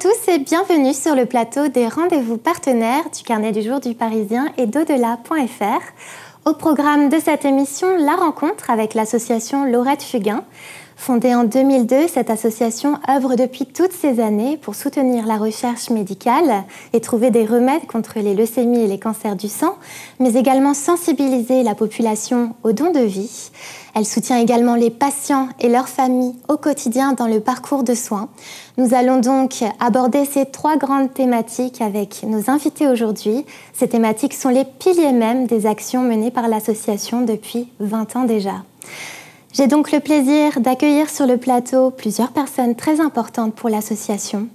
tous et bienvenue sur le plateau des rendez-vous partenaires du Carnet du jour du Parisien et d'au-delà.fr. Au programme de cette émission, la rencontre avec l'association Laurette Fugain. Fondée en 2002, cette association œuvre depuis toutes ces années pour soutenir la recherche médicale et trouver des remèdes contre les leucémies et les cancers du sang, mais également sensibiliser la population aux dons de vie. Elle soutient également les patients et leurs familles au quotidien dans le parcours de soins. Nous allons donc aborder ces trois grandes thématiques avec nos invités aujourd'hui. Ces thématiques sont les piliers même des actions menées par l'association depuis 20 ans déjà. J'ai donc le plaisir d'accueillir sur le plateau plusieurs personnes très importantes pour l'association.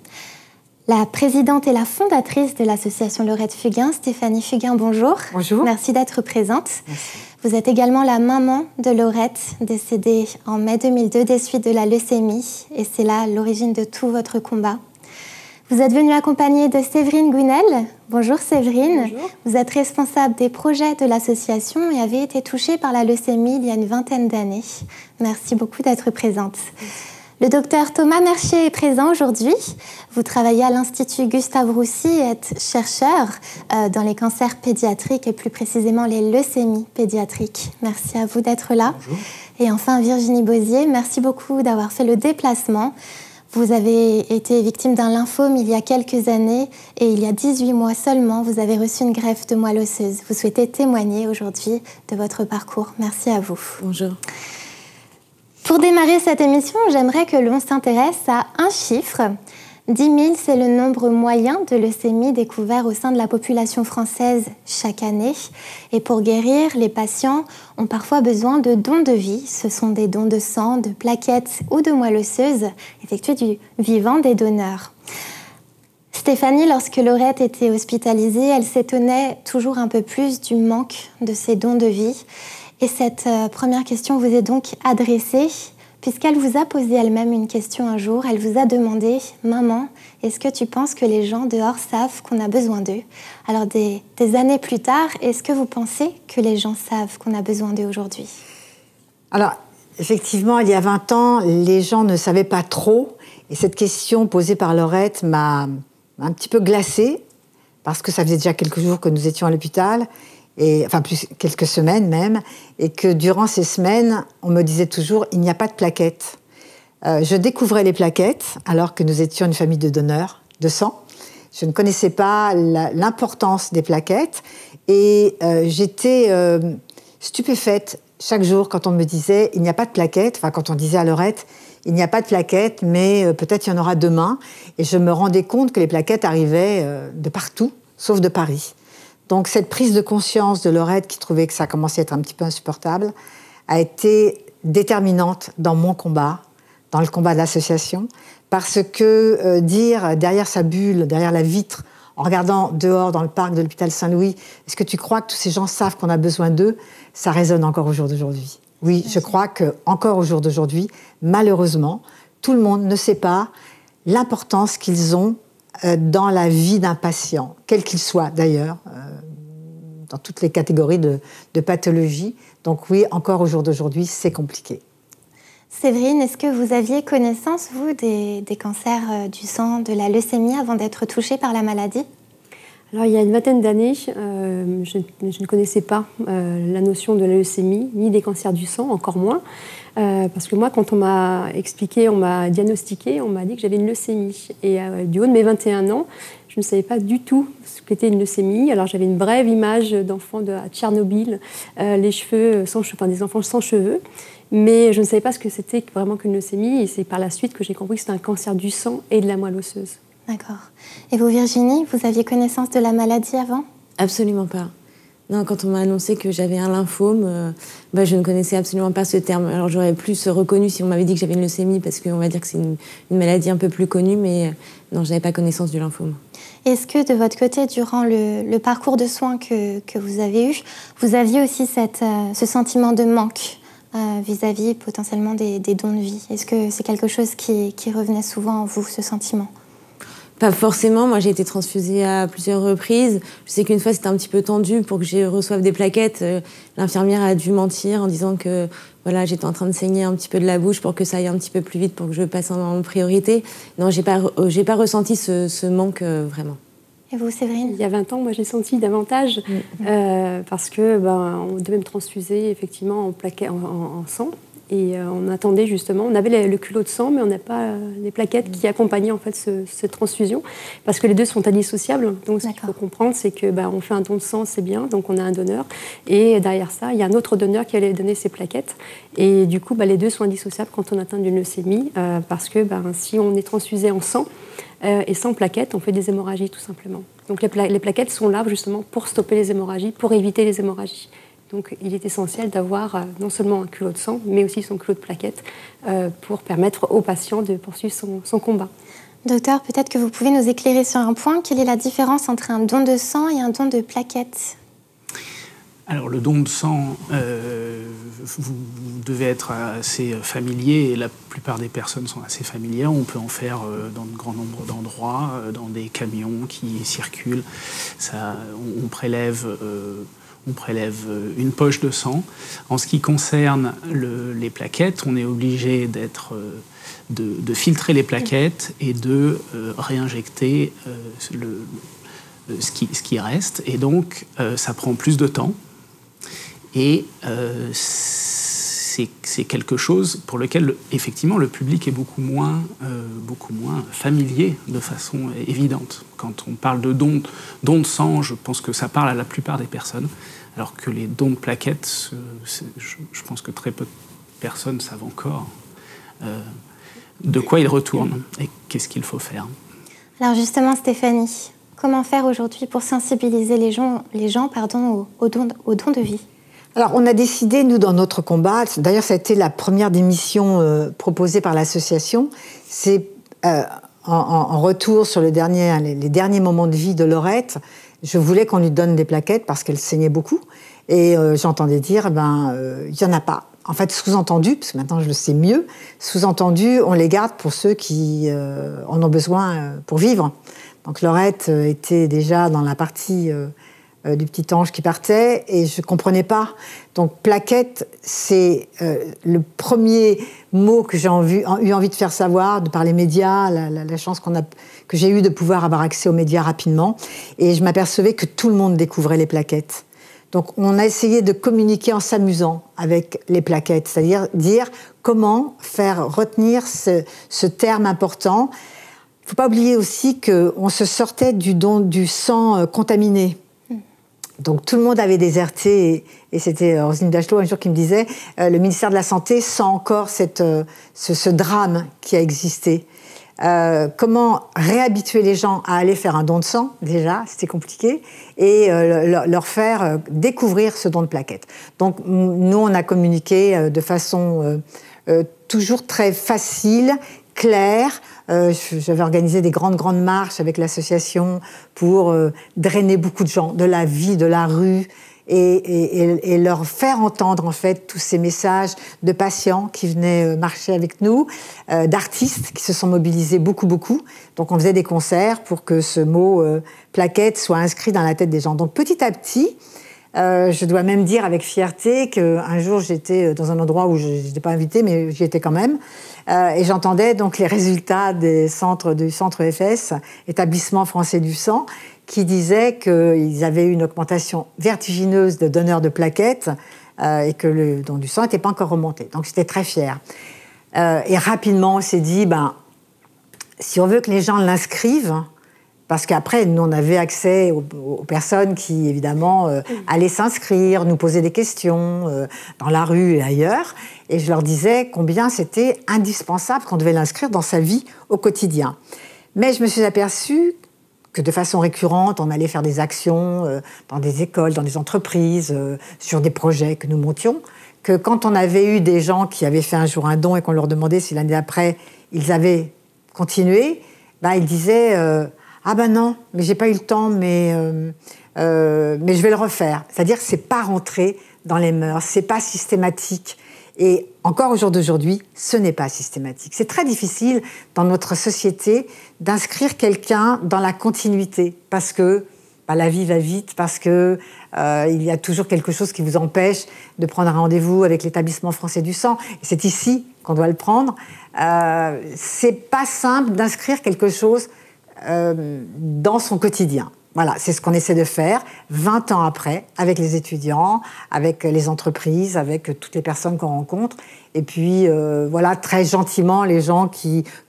La présidente et la fondatrice de l'association Laurette Fugain, Stéphanie Fugain, bonjour. Bonjour. Merci d'être présente. Merci. Vous êtes également la maman de Laurette, décédée en mai 2002 des suites de la leucémie, et c'est là l'origine de tout votre combat. Vous êtes venue accompagnée de Séverine Guinel. Bonjour Séverine. Bonjour. Vous êtes responsable des projets de l'association et avez été touchée par la leucémie il y a une vingtaine d'années. Merci beaucoup d'être présente. Le docteur Thomas Mercier est présent aujourd'hui. Vous travaillez à l'Institut Gustave Roussy et êtes chercheur dans les cancers pédiatriques et plus précisément les leucémies pédiatriques. Merci à vous d'être là. Bonjour. Et enfin Virginie Bozier, merci beaucoup d'avoir fait le déplacement. Vous avez été victime d'un lymphome il y a quelques années et il y a 18 mois seulement, vous avez reçu une greffe de moelle osseuse. Vous souhaitez témoigner aujourd'hui de votre parcours. Merci à vous. Bonjour. Pour démarrer cette émission, j'aimerais que l'on s'intéresse à un chiffre. 10 000, c'est le nombre moyen de leucémies découvert au sein de la population française chaque année. Et pour guérir, les patients ont parfois besoin de dons de vie. Ce sont des dons de sang, de plaquettes ou de moelle osseuse, effectués du vivant des donneurs. Stéphanie, lorsque Laurette était hospitalisée, elle s'étonnait toujours un peu plus du manque de ces dons de vie. Et cette première question vous est donc adressée, puisqu'elle vous a posé elle-même une question un jour. Elle vous a demandé « Maman, est-ce que tu penses que les gens dehors savent qu'on a besoin d'eux ?» Alors des années plus tard, est-ce que vous pensez que les gens savent qu'on a besoin d'eux aujourd'hui? Alors, effectivement, il y a 20 ans, les gens ne savaient pas trop. Et cette question posée par Laurette m'a un petit peu glacée, parce que ça faisait déjà quelques jours que nous étions à l'hôpital. Enfin plus quelques semaines même, et que durant ces semaines, on me disait toujours « il n'y a pas de plaquettes ». Je découvrais les plaquettes alors que nous étions une famille de donneurs de sang. Je ne connaissais pas l'importance des plaquettes et j'étais stupéfaite chaque jour quand on me disait « il n'y a pas de plaquettes », enfin quand on disait à Laurette « il n'y a pas de plaquettes, mais peut-être il y en aura demain ». Et je me rendais compte que les plaquettes arrivaient de partout, sauf de Paris. Donc cette prise de conscience de Laurette, qui trouvait que ça commençait à être un petit peu insupportable, a été déterminante dans mon combat, dans le combat de l'association, parce que dire derrière sa bulle, derrière la vitre, en regardant dehors dans le parc de l'hôpital Saint-Louis, est-ce que tu crois que tous ces gens savent qu'on a besoin d'eux? Ça résonne encore au jour d'aujourd'hui. Oui, je crois qu'encore au jour d'aujourd'hui, malheureusement, tout le monde ne sait pas l'importance qu'ils ont dans la vie d'un patient, quel qu'il soit d'ailleurs, dans toutes les catégories de pathologies. Donc oui, encore au jour d'aujourd'hui, c'est compliqué. Séverine, est-ce que vous aviez connaissance, vous, des cancers du sang, de la leucémie, avant d'être touchée par la maladie? Alors, il y a une vingtaine d'années, je ne connaissais pas la notion de la leucémie, ni des cancers du sang, encore moins. Parce que moi, quand on m'a expliqué, on m'a diagnostiqué, on m'a dit que j'avais une leucémie. Et du haut de mes 21 ans, je ne savais pas du tout ce qu'était une leucémie. Alors, j'avais une brève image d'enfants à Tchernobyl, les cheveux sans cheveux, enfin des enfants sans cheveux. Mais je ne savais pas ce que c'était vraiment qu'une leucémie. Et c'est par la suite que j'ai compris que c'était un cancer du sang et de la moelle osseuse. D'accord. Et vous, Virginie, vous aviez connaissance de la maladie avant? Absolument pas. Non, quand on m'a annoncé que j'avais un lymphome, je ne connaissais absolument pas ce terme. Alors j'aurais plus reconnu si on m'avait dit que j'avais une leucémie, parce qu'on va dire que c'est une maladie un peu plus connue, mais non, je n'avais pas connaissance du lymphome. Est-ce que de votre côté, durant le parcours de soins que vous avez eu, vous aviez aussi ce sentiment de manque vis-à-vis potentiellement des dons de vie? Est-ce que c'est quelque chose qui revenait souvent en vous, ce sentiment? Pas forcément. Moi, j'ai été transfusée à plusieurs reprises. Je sais qu'une fois, c'était un petit peu tendu pour que je reçoive des plaquettes. L'infirmière a dû mentir en disant que voilà, j'étais en train de saigner un petit peu de la bouche pour que ça aille un petit peu plus vite pour que je passe en priorité. Non, j'ai pas ressenti ce manque vraiment. Et vous, Séverine? Il y a 20 ans, moi, j'ai senti davantage parce que on devait me transfuser effectivement en sang. Et on attendait justement, on avait le culot de sang, mais on n'a pas les plaquettes qui accompagnaient en fait cette transfusion, parce que les deux sont indissociables. Donc ce qu'il faut comprendre, c'est que on fait un don de sang, c'est bien, donc on a un donneur, et derrière ça, il y a un autre donneur qui allait donner ses plaquettes. Et du coup, les deux sont indissociables quand on atteint d'une leucémie, parce que si on est transfusé en sang et sans plaquettes, on fait des hémorragies tout simplement. Donc les plaquettes sont là justement pour stopper les hémorragies, pour éviter les hémorragies. Donc il est essentiel d'avoir non seulement un culot de sang, mais aussi son culot de plaquettes pour permettre au patient de poursuivre son combat. Docteur, peut-être que vous pouvez nous éclairer sur un point. Quelle est la différence entre un don de sang et un don de plaquettes? Alors le don de sang, vous devez être assez familier, et la plupart des personnes sont assez familières. On peut en faire dans de grands nombres d'endroits, dans des camions qui circulent. On prélève une poche de sang. En ce qui concerne les plaquettes, on est obligé de filtrer les plaquettes et de réinjecter ce qui reste. Et donc, ça prend plus de temps. Et c'est quelque chose pour lequel, effectivement, le public est beaucoup moins familier de façon évidente. Quand on parle de don de sang, je pense que ça parle à la plupart des personnes, alors que les dons de plaquettes, je pense que très peu de personnes savent encore de quoi ils retournent et qu'est-ce qu'il faut faire. Alors justement, Stéphanie, comment faire aujourd'hui pour sensibiliser les gens au don de vie? Alors, on a décidé, nous, dans notre combat, d'ailleurs, ça a été la première des missions proposée par l'association, c'est en retour sur les derniers moments de vie de Laurette, je voulais qu'on lui donne des plaquettes parce qu'elle saignait beaucoup. Et j'entendais dire, il n'y en a pas. En fait, sous-entendu, parce que maintenant je le sais mieux, sous-entendu, on les garde pour ceux qui en ont besoin pour vivre. Donc Laurette était déjà dans la partie du petit ange qui partait, et je ne comprenais pas. Donc plaquette, c'est le premier mot que j'ai eu envie de faire savoir, de par les médias, la chance que j'ai eue de pouvoir avoir accès aux médias rapidement. Et je m'apercevais que tout le monde découvrait les plaquettes. Donc on a essayé de communiquer en s'amusant avec les plaquettes, c'est-à-dire dire comment faire retenir ce terme important. Il ne faut pas oublier aussi qu'on se sortait du don du sang contaminé. Donc tout le monde avait déserté, et c'était Roselyne Bachelot un jour qui me disait le ministère de la Santé sent encore ce drame qui a existé. Comment réhabituer les gens à aller faire un don de sang, déjà, c'était compliqué, et leur faire découvrir ce don de plaquettes. Donc nous, on a communiqué de façon toujours très facile, claire. J'avais organisé des grandes marches avec l'association pour drainer beaucoup de gens de la vie, de la rue, et leur faire entendre en fait tous ces messages de patients qui venaient marcher avec nous, d'artistes qui se sont mobilisés beaucoup. Donc on faisait des concerts pour que ce mot plaquette soit inscrit dans la tête des gens. Donc petit à petit, je dois même dire avec fierté qu'un jour j'étais dans un endroit où je n'étais pas invitée, mais j'y étais quand même, et j'entendais donc les résultats du centre EFS, Établissement français du sang, qui disaient qu'ils avaient eu une augmentation vertigineuse de donneurs de plaquettes et que le don du sang n'était pas encore remonté. Donc j'étais très fière. Et rapidement on s'est dit, si on veut que les gens l'inscrivent, parce qu'après, nous, on avait accès aux personnes qui, évidemment, allaient s'inscrire, nous poser des questions dans la rue et ailleurs. Et je leur disais combien c'était indispensable qu'on devait l'inscrire dans sa vie au quotidien. Mais je me suis aperçue que de façon récurrente, on allait faire des actions dans des écoles, dans des entreprises, sur des projets que nous montions, que quand on avait eu des gens qui avaient fait un jour un don et qu'on leur demandait si l'année d'après, ils avaient continué, ils disaient... ah non, mais j'ai pas eu le temps, mais je vais le refaire. C'est-à-dire que c'est pas rentré dans les mœurs, c'est pas systématique. Et encore au jour d'aujourd'hui, ce n'est pas systématique. C'est très difficile dans notre société d'inscrire quelqu'un dans la continuité parce que la vie va vite, parce que il y a toujours quelque chose qui vous empêche de prendre un rendez-vous avec l'établissement français du sang. Et c'est ici qu'on doit le prendre. C'est pas simple d'inscrire quelque chose dans son quotidien. Voilà, c'est ce qu'on essaie de faire 20 ans après, avec les étudiants, avec les entreprises, avec toutes les personnes qu'on rencontre. Et puis, voilà, très gentiment, les gens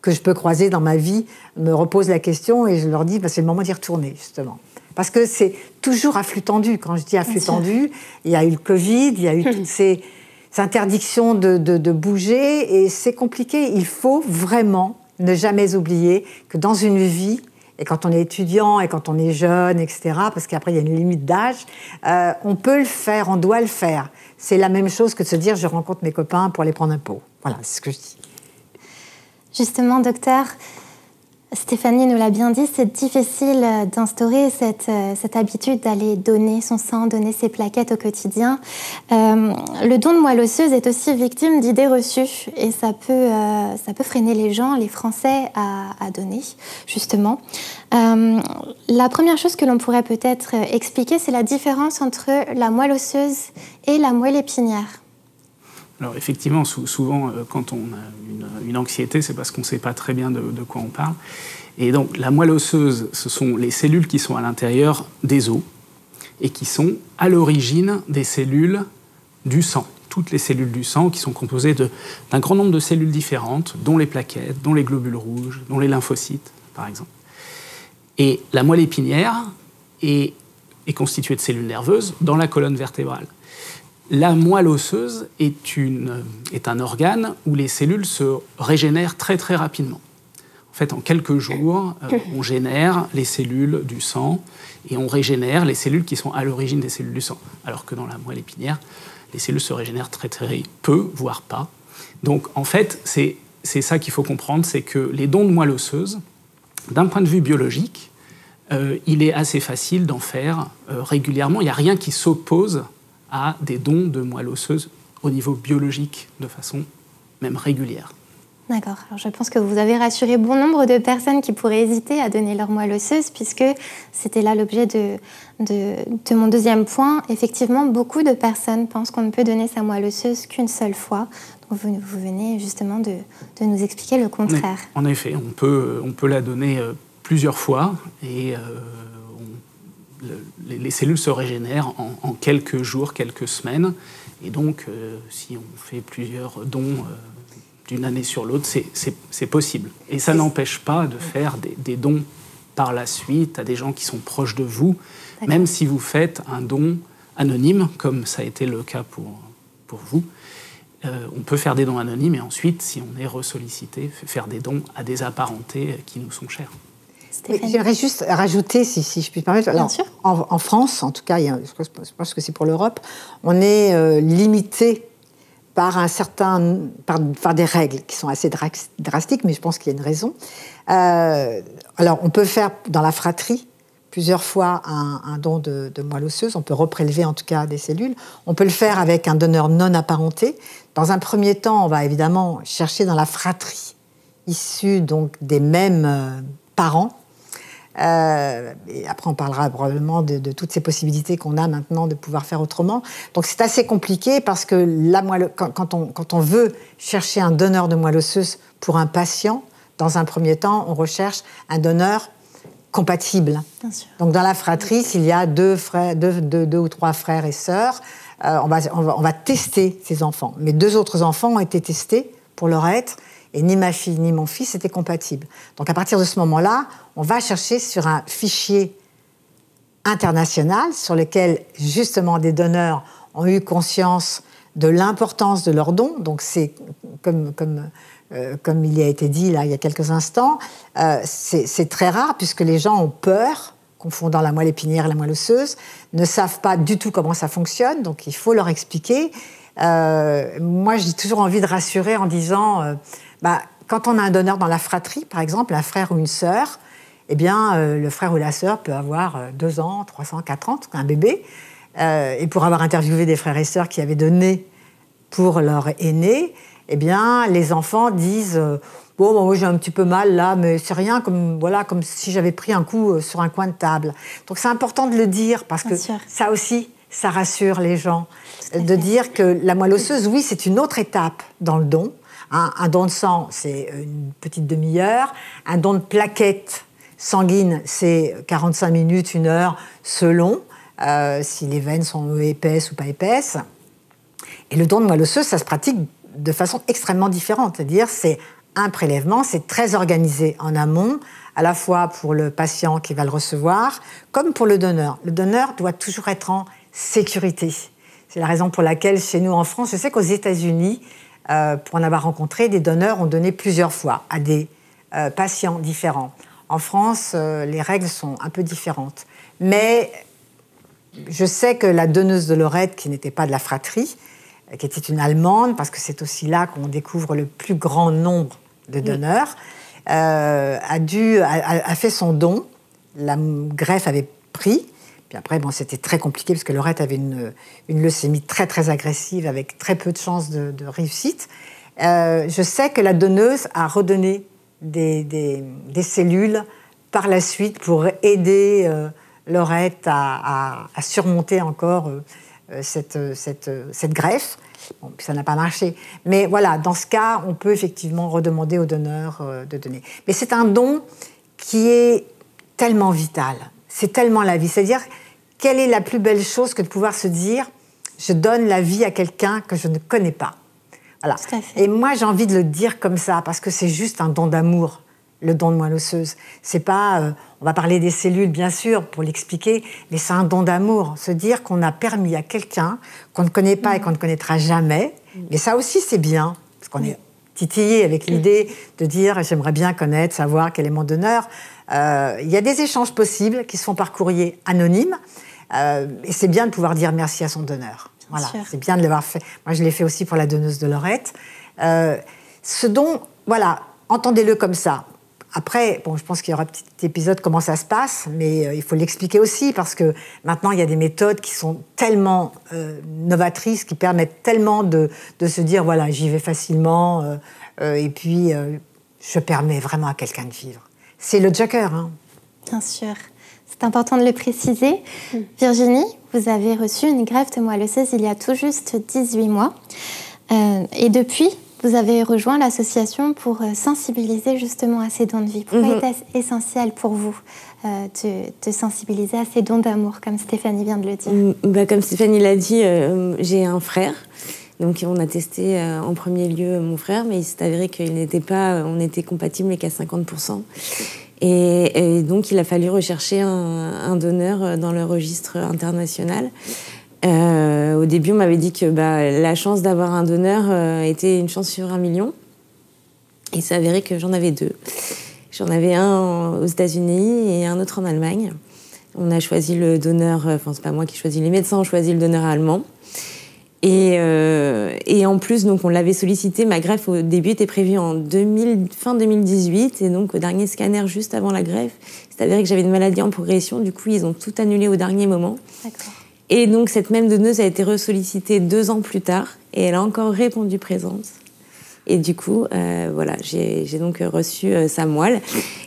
que je peux croiser dans ma vie me reposent la question et je leur dis, c'est le moment d'y retourner, justement. Parce que c'est toujours à flux tendu. Quand je dis à flux tendu, il y a eu le Covid, il y a eu toutes ces interdictions de bouger et c'est compliqué. Il faut vraiment ne jamais oublier que dans une vie, et quand on est étudiant et quand on est jeune, etc., parce qu'après il y a une limite d'âge, on peut le faire, on doit le faire. C'est la même chose que de se dire je rencontre mes copains pour aller prendre un pot. Voilà, c'est ce que je dis. Justement, docteur, Stéphanie nous l'a bien dit, c'est difficile d'instaurer cette habitude d'aller donner son sang, donner ses plaquettes au quotidien. Le don de moelle osseuse est aussi victime d'idées reçues et ça peut freiner les gens, les Français, à donner, justement. La première chose que l'on pourrait peut-être expliquer, c'est la différence entre la moelle osseuse et la moelle épinière. Alors effectivement, souvent, quand on a une anxiété, c'est parce qu'on ne sait pas très bien de quoi on parle. Et donc, la moelle osseuse, ce sont les cellules qui sont à l'intérieur des os et qui sont à l'origine des cellules du sang. Toutes les cellules du sang qui sont composées d'un grand nombre de cellules différentes, dont les plaquettes, dont les globules rouges, dont les lymphocytes, par exemple. Et la moelle épinière est constituée de cellules nerveuses dans la colonne vertébrale. La moelle osseuse est un organe où les cellules se régénèrent très très rapidement. En fait, en quelques jours, on génère les cellules du sang et on régénère les cellules qui sont à l'origine des cellules du sang. Alors que dans la moelle épinière, les cellules se régénèrent très très peu, voire pas. Donc en fait, c'est ça qu'il faut comprendre, c'est que les dons de moelle osseuse, d'un point de vue biologique, il est assez facile d'en faire régulièrement. Il n'y a rien qui s'oppose à des dons de moelle osseuse au niveau biologique, de façon même régulière. D'accord. Alors je pense que vous avez rassuré bon nombre de personnes qui pourraient hésiter à donner leur moelle osseuse, puisque c'était là l'objet de mon deuxième point. Effectivement, beaucoup de personnes pensent qu'on ne peut donner sa moelle osseuse qu'une seule fois. Donc vous venez justement de nous expliquer le contraire. En effet, on peut la donner plusieurs fois et les cellules se régénèrent en quelques jours, quelques semaines. Et donc, si on fait plusieurs dons d'une année sur l'autre, c'est possible. Et ça n'empêche pas de faire des dons par la suite à des gens qui sont proches de vous, même si vous faites un don anonyme, comme ça a été le cas pour vous. On peut faire des dons anonymes et ensuite, si on est ressollicité, faire des dons à des apparentés qui nous sont chers. J'aimerais juste rajouter, si je puis me permettre. Alors, en France, en tout cas, je pense que c'est pour l'Europe, on est limité par des règles qui sont assez drastiques, mais je pense qu'il y a une raison. Alors, on peut faire dans la fratrie plusieurs fois un don de moelle osseuse. On peut reprélever en tout cas des cellules. On peut le faire avec un donneur non apparenté. Dans un premier temps, on va évidemment chercher dans la fratrie issue donc des mêmes parents. Et après, on parlera probablement de toutes ces possibilités qu'on a maintenant de pouvoir faire autrement. Donc, c'est assez compliqué parce que quand on veut chercher un donneur de moelle osseuse pour un patient, dans un premier temps, on recherche un donneur compatible. Bien sûr. Donc, dans la fratrie, s'il y a deux ou trois frères et sœurs, on va tester ces enfants. Mes 2 autres enfants ont été testés pour leur être. Et ni ma fille ni mon fils étaient compatibles. Donc à partir de ce moment-là, on va chercher sur un fichier international sur lequel justement des donneurs ont eu conscience de l'importance de leurs dons. Donc c'est comme il y a été dit là il y a quelques instants, c'est très rare puisque les gens ont peur, confondant la moelle épinière et la moelle osseuse, ne savent pas du tout comment ça fonctionne. Donc il faut leur expliquer. Moi, j'ai toujours envie de rassurer en disant, quand on a un donneur dans la fratrie, par exemple, un frère ou une sœur, eh bien, le frère ou la sœur peut avoir 2 ans, 3 ans, 4 ans, un bébé. Et pour avoir interviewé des frères et sœurs qui avaient donné pour leur aîné, eh bien, les enfants disent bon, moi j'ai un petit peu mal là, mais c'est rien, comme si j'avais pris un coup sur un coin de table. Donc c'est important de le dire parce que ça aussi, ça rassure les gens de dire que la moelle osseuse, oui, c'est une autre étape dans le don. Un don de sang, c'est une petite demi-heure. Un don de plaquettes sanguines, c'est 45 minutes, 1 heure, selon si les veines sont épaisses ou pas épaisses. Et le don de moelle osseuse, ça se pratique de façon extrêmement différente. C'est-à-dire, c'est un prélèvement, c'est très organisé en amont, à la fois pour le patient qui va le recevoir, comme pour le donneur. Le donneur doit toujours être en sécurité. C'est la raison pour laquelle, chez nous en France, je sais qu'aux États-Unis, pour en avoir rencontré, des donneurs ont donné plusieurs fois à des patients différents. En France, les règles sont un peu différentes. Mais je sais que la donneuse de Lorette, qui n'était pas de la fratrie, qui était une Allemande, parce que c'est aussi là qu'on découvre le plus grand nombre de donneurs, a fait son don. La greffe avait pris. Puis après, c'était très compliqué parce que Lorette avait une leucémie très, très agressive avec très peu de chances de réussite. Je sais que la donneuse a redonné des cellules par la suite pour aider Lorette à surmonter encore cette greffe. Bon, puis ça n'a pas marché. Mais voilà, dans ce cas, on peut effectivement redemander au donneur de donner. Mais c'est un don qui est tellement vital. C'est tellement la vie. C'est-à-dire, quelle est la plus belle chose que de pouvoir se dire « je donne la vie à quelqu'un que je ne connais pas ». Voilà. Et moi, j'ai envie de le dire comme ça, parce que c'est juste un don d'amour, le don de moelle osseuse. C'est pas... on va parler des cellules, bien sûr, pour l'expliquer, mais c'est un don d'amour. Se dire qu'on a permis à quelqu'un qu'on ne connaît pas et qu'on ne connaîtra jamais. Mais ça aussi, c'est bien, parce qu'on est titillé avec l'idée de dire « j'aimerais bien connaître, savoir quel est mon donneur ». Il y a des échanges possibles qui se font par courrier anonyme. Et c'est bien de pouvoir dire merci à son donneur. Voilà, c'est bien de l'avoir fait. Moi, je l'ai fait aussi pour la donneuse de Lorette. Ce don, voilà, entendez-le comme ça. Après, je pense qu'il y aura un petit épisode comment ça se passe, mais il faut l'expliquer aussi parce que maintenant, il y a des méthodes qui sont tellement novatrices, qui permettent tellement de se dire, voilà, j'y vais facilement et puis je permets vraiment à quelqu'un de vivre. C'est le joker, hein. Bien sûr. C'est important de le préciser. Virginie, vous avez reçu une greffe de moelle osseuse il y a tout juste 18 mois. Et depuis, vous avez rejoint l'association pour sensibiliser justement à ces dons de vie. Pourquoi était-ce essentiel pour vous de sensibiliser à ces dons d'amour, comme Stéphanie vient de le dire? Comme Stéphanie l'a dit, j'ai un frère. Donc on a testé en premier lieu mon frère, mais il s'est avéré on était compatibles qu'à 50%. Et donc il a fallu rechercher un donneur dans le registre international. Au début, on m'avait dit que la chance d'avoir un donneur était une chance sur 1 million. Et il s'est avéré que j'en avais 2. J'en avais un aux États-Unis et un autre en Allemagne. On a choisi le donneur, c'est pas moi qui choisis, les médecins ont choisi le donneur allemand. Et en plus, donc, on l'avait sollicité. Ma greffe, au début, était prévue fin 2018. Et donc, au dernier scanner, juste avant la greffe, il s'est avéré que j'avais une maladie en progression. Du coup, ils ont tout annulé au dernier moment. D'accord. Et donc, cette même donneuse a été ressollicitée 2 ans plus tard. Et elle a encore répondu présente. Et du coup, j'ai donc reçu sa moelle.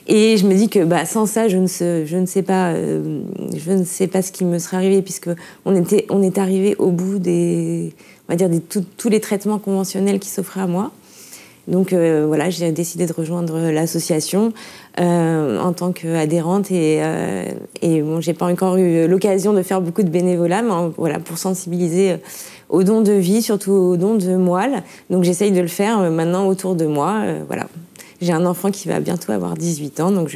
Et je me dis que sans ça, je ne sais pas ce qui me serait arrivé, puisque on est arrivé au bout tous les traitements conventionnels qui s'offraient à moi. Donc j'ai décidé de rejoindre l'association en tant qu'adhérente et j'ai pas encore eu l'occasion de faire beaucoup de bénévolat, mais pour sensibiliser aux dons de vie, surtout aux dons de moelle. Donc j'essaye de le faire maintenant autour de moi. J'ai un enfant qui va bientôt avoir 18 ans, donc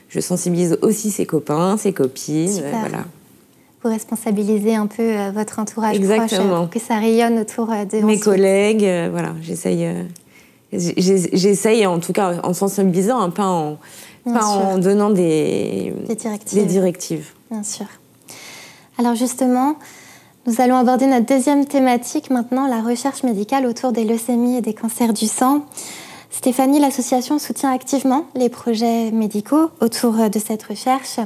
je sensibilise aussi ses copains, ses copines. Super. Vous responsabilisez un peu votre entourage proche pour que ça rayonne autour de mes collègues. J'essaye, en tout cas, en sensibilisant, pas en donnant des directives. Bien sûr. Alors justement, nous allons aborder notre deuxième thématique maintenant, la recherche médicale autour des leucémies et des cancers du sang. Stéphanie, l'association soutient activement les projets médicaux autour de cette recherche.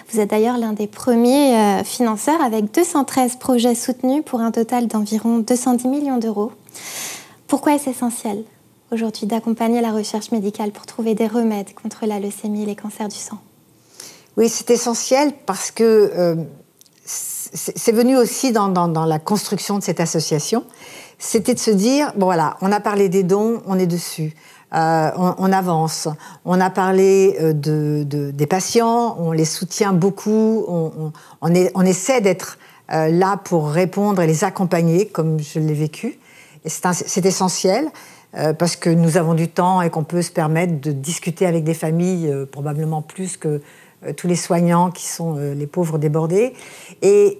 Vous êtes d'ailleurs l'un des premiers financeurs avec 213 projets soutenus pour un total d'environ 210 millions d'euros Pourquoi est-ce essentiel aujourd'hui d'accompagner la recherche médicale pour trouver des remèdes contre la leucémie et les cancers du sang? Oui, c'est essentiel parce que c'est venu aussi dans la construction de cette association. C'était de se dire, bon voilà, on a parlé des dons, on est dessus. On avance. On a parlé des patients, on les soutient beaucoup, on essaie d'être là pour répondre et les accompagner, comme je l'ai vécu. Et c'est essentiel parce que nous avons du temps et qu'on peut se permettre de discuter avec des familles, probablement plus que tous les soignants qui sont les pauvres débordés. Et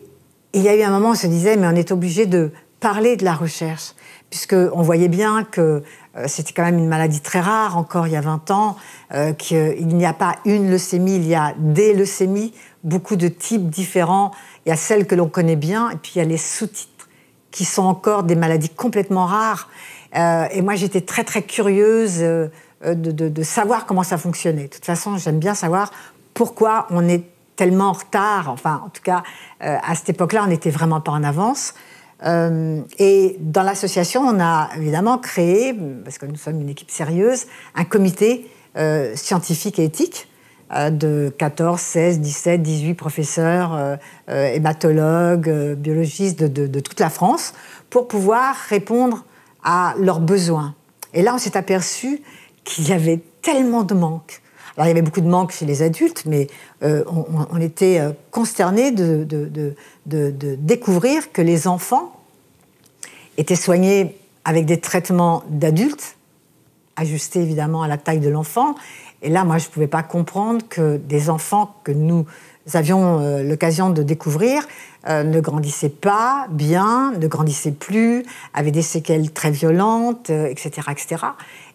il y a eu un moment où on se disait, mais on est obligé de parler de la recherche, puisqu'on voyait bien que c'était quand même une maladie très rare, encore il y a 20 ans, qu'il n'y a pas une leucémie, il y a des leucémies, beaucoup de types différents. Il y a celles que l'on connaît bien, et puis il y a les sous-types, qui sont encore des maladies complètement rares. Et moi, j'étais très, très curieuse de savoir comment ça fonctionnait. De toute façon, j'aime bien savoir pourquoi on est tellement en retard. Enfin, en tout cas, à cette époque-là, on n'était vraiment pas en avance. Et dans l'association, on a évidemment créé, parce que nous sommes une équipe sérieuse, un comité scientifique et éthique de 14, 16, 17, 18 professeurs, hématologues, biologistes de toute la France, pour pouvoir répondre à leurs besoins. Et là, on s'est aperçu qu'il y avait tellement de manques. Alors, il y avait beaucoup de manques chez les adultes, mais on était consternés de découvrir que les enfants étaient soignés avec des traitements d'adultes, ajustés évidemment à la taille de l'enfant. Et là, moi, je ne pouvais pas comprendre que des enfants que nous avions l'occasion de découvrir ne grandissaient pas bien, ne grandissaient plus, avaient des séquelles très violentes, etc., etc.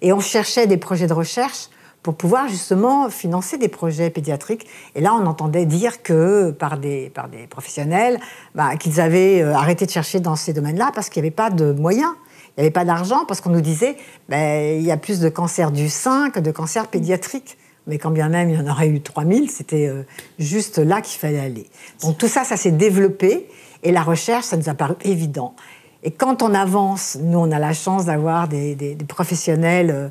Et on cherchait des projets de recherche pour pouvoir justement financer des projets pédiatriques. Et là, on entendait dire que par des professionnels qu'ils avaient arrêté de chercher dans ces domaines-là parce qu'il n'y avait pas de moyens, il n'y avait pas d'argent, parce qu'on nous disait il y a plus de cancers du sein que de cancers pédiatriques. Mais quand bien même il y en aurait eu 3000, c'était juste là qu'il fallait aller. Donc tout ça, ça s'est développé, et la recherche, ça nous a paru évident. Et quand on avance, nous, on a la chance d'avoir des professionnels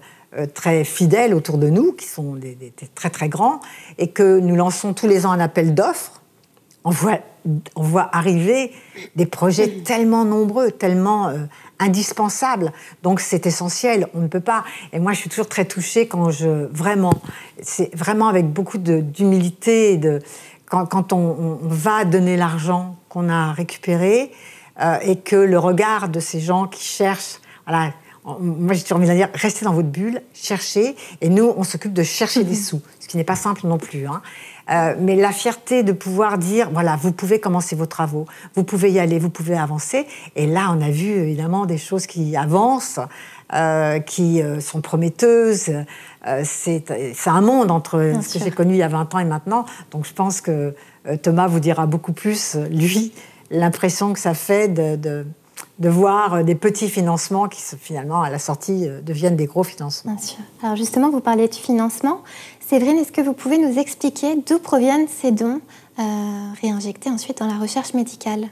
très fidèles autour de nous, qui sont des très très grands, et que nous lançons tous les ans un appel d'offres. On voit arriver des projets tellement nombreux, tellement indispensables. Donc c'est essentiel, on ne peut pas. Et moi, je suis toujours très touchée quand c'est vraiment avec beaucoup d'humilité, quand on va donner l'argent qu'on a récupéré, et que le regard de ces gens qui cherchent, voilà. Moi, j'ai toujours envie de dire, restez dans votre bulle, cherchez, et nous, on s'occupe de chercher des sous, ce qui n'est pas simple non plus. Mais la fierté de pouvoir dire, voilà, vous pouvez commencer vos travaux, vous pouvez y aller, vous pouvez avancer. Et là, on a vu évidemment des choses qui avancent, qui sont prometteuses. C'est un monde entre ce que j'ai connu il y a 20 ans et maintenant. Donc, je pense que Thomas vous dira beaucoup plus, lui, l'impression que ça fait de voir des petits financements qui, finalement, à la sortie, deviennent des gros financements. Bien sûr. Alors justement, vous parlez du financement. Séverine, est-ce que vous pouvez nous expliquer d'où proviennent ces dons réinjectés ensuite dans la recherche médicale?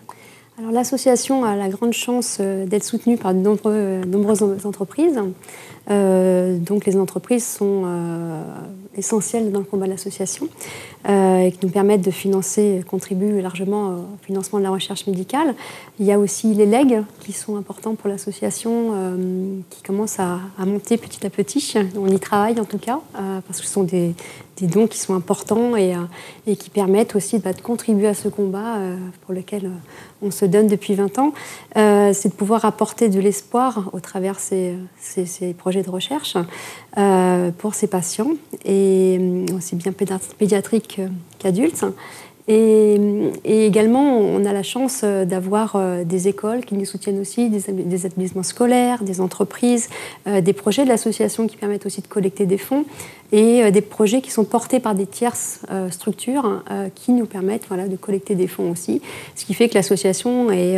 Alors l'association a la grande chance d'être soutenue par de nombreuses entreprises. Donc les entreprises sont essentielles dans le combat de l'association et qui nous permettent de contribuer largement au financement de la recherche médicale. Il y a aussi les legs qui sont importants pour l'association, qui commencent à monter petit à petit. On y travaille en tout cas, parce que ce sont des dons qui sont importants et qui permettent aussi de contribuer à ce combat pour lequel on se donne depuis 20 ans. C'est de pouvoir apporter de l'espoir au travers ces projets de recherche pour ces patients, et aussi bien pédiatriques qu'adultes. Et également, on a la chance d'avoir des écoles qui nous soutiennent aussi, des établissements scolaires, des entreprises, des projets de l'association qui permettent aussi de collecter des fonds, et des projets qui sont portés par des tierces structures qui nous permettent de collecter des fonds aussi. Ce qui fait que l'association est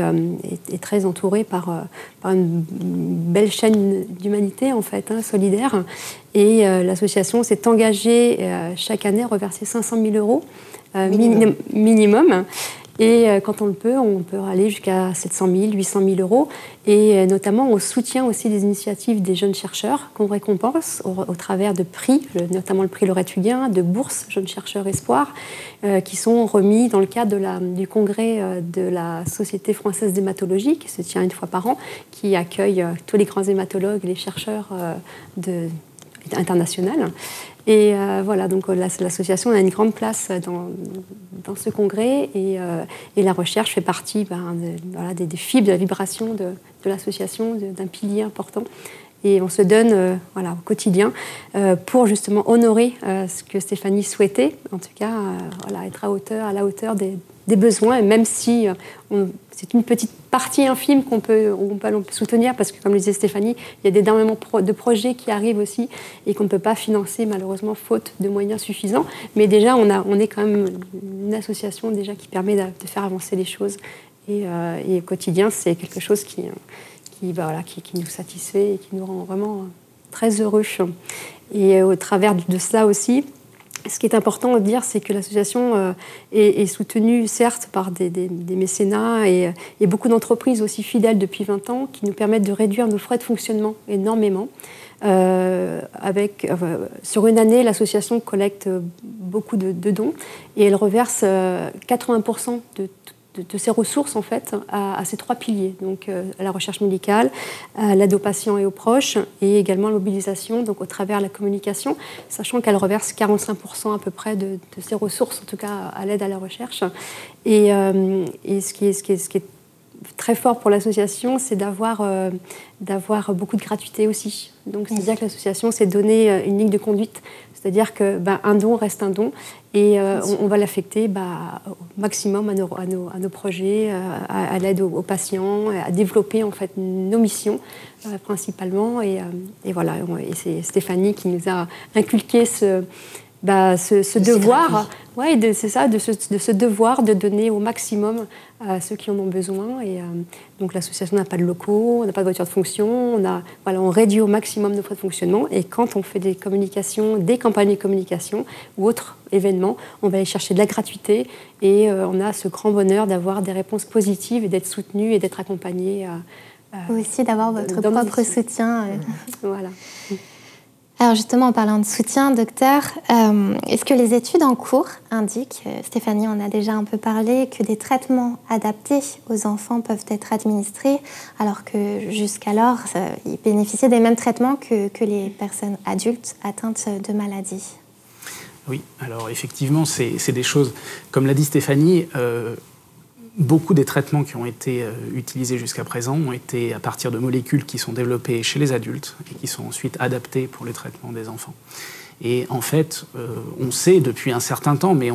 très entourée par une belle chaîne d'humanité, en fait, solidaire. Et l'association s'est engagée chaque année à reverser 500 000 € minimum. Et quand on le peut, on peut aller jusqu'à 700 000, 800 000 euros. Et notamment, on soutient aussi des initiatives des jeunes chercheurs qu'on récompense au travers de prix, notamment le prix Laurette Fugain, de bourses Jeunes Chercheurs Espoir, qui sont remis dans le cadre du congrès de la Société française d'hématologie, qui se tient une fois par an, qui accueille tous les grands hématologues et les chercheurs internationaux. Et voilà, donc l'association a une grande place dans ce congrès et la recherche fait partie des fibres de la vibration de l'association, d'un pilier important. Et on se donne au quotidien pour justement honorer ce que Stéphanie souhaitait, en tout cas être à la hauteur des besoins, et même si c'est une petite partie infime qu'on peut soutenir, parce que comme le disait Stéphanie, il y a énormément de projets qui arrivent aussi et qu'on ne peut pas financer malheureusement faute de moyens suffisants. Mais déjà, on est quand même une association déjà qui permet de faire avancer les choses. Et au quotidien, c'est quelque chose qui nous satisfait et qui nous rend vraiment très heureux. Et au travers de cela aussi, ce qui est important de dire, c'est que l'association est soutenue, certes, par des mécénats et beaucoup d'entreprises aussi fidèles depuis 20 ans qui nous permettent de réduire nos frais de fonctionnement énormément. Sur une année, l'association collecte beaucoup de dons et elle reverse 80% de ses ressources en fait à ces 3 piliers, donc à la recherche médicale, à l'aide aux patients et aux proches, et également à la mobilisation, donc au travers de la communication, sachant qu'elle reverse 45% à peu près de ses ressources, en tout cas à l'aide à la recherche. Et ce qui est très fort pour l'association, c'est d'avoir beaucoup de gratuité aussi. Donc c'est-à-dire que l'association s'est donné une ligne de conduite, c'est-à-dire qu'un don reste un don et on va l'affecter au maximum à nos projets, à l'aide aux patients, à développer en fait nos missions principalement. Et voilà, et c'est Stéphanie qui nous a inculqué ce devoir, de ce devoir de donner au maximum à ceux qui en ont besoin. Et donc l'association n'a pas de locaux, on n'a pas de voiture de fonction, on réduit au maximum nos frais de fonctionnement. Et quand on fait des communications, des campagnes de communication ou autres événements, on va aller chercher de la gratuité et on a ce grand bonheur d'avoir des réponses positives et d'être soutenu et d'être accompagné. Ou aussi d'avoir votre propre soutien. Voilà. Alors justement, en parlant de soutien, docteur, est-ce que les études en cours indiquent, Stéphanie en a déjà un peu parlé, que des traitements adaptés aux enfants peuvent être administrés, alors que jusqu'alors, ils bénéficiaient des mêmes traitements que les personnes adultes atteintes de maladies? Oui, alors effectivement, c'est des choses, comme l'a dit Stéphanie, beaucoup des traitements qui ont été utilisés jusqu'à présent ont été à partir de molécules qui sont développées chez les adultes et qui sont ensuite adaptées pour les traitements des enfants. Et en fait, on sait depuis un certain temps, mais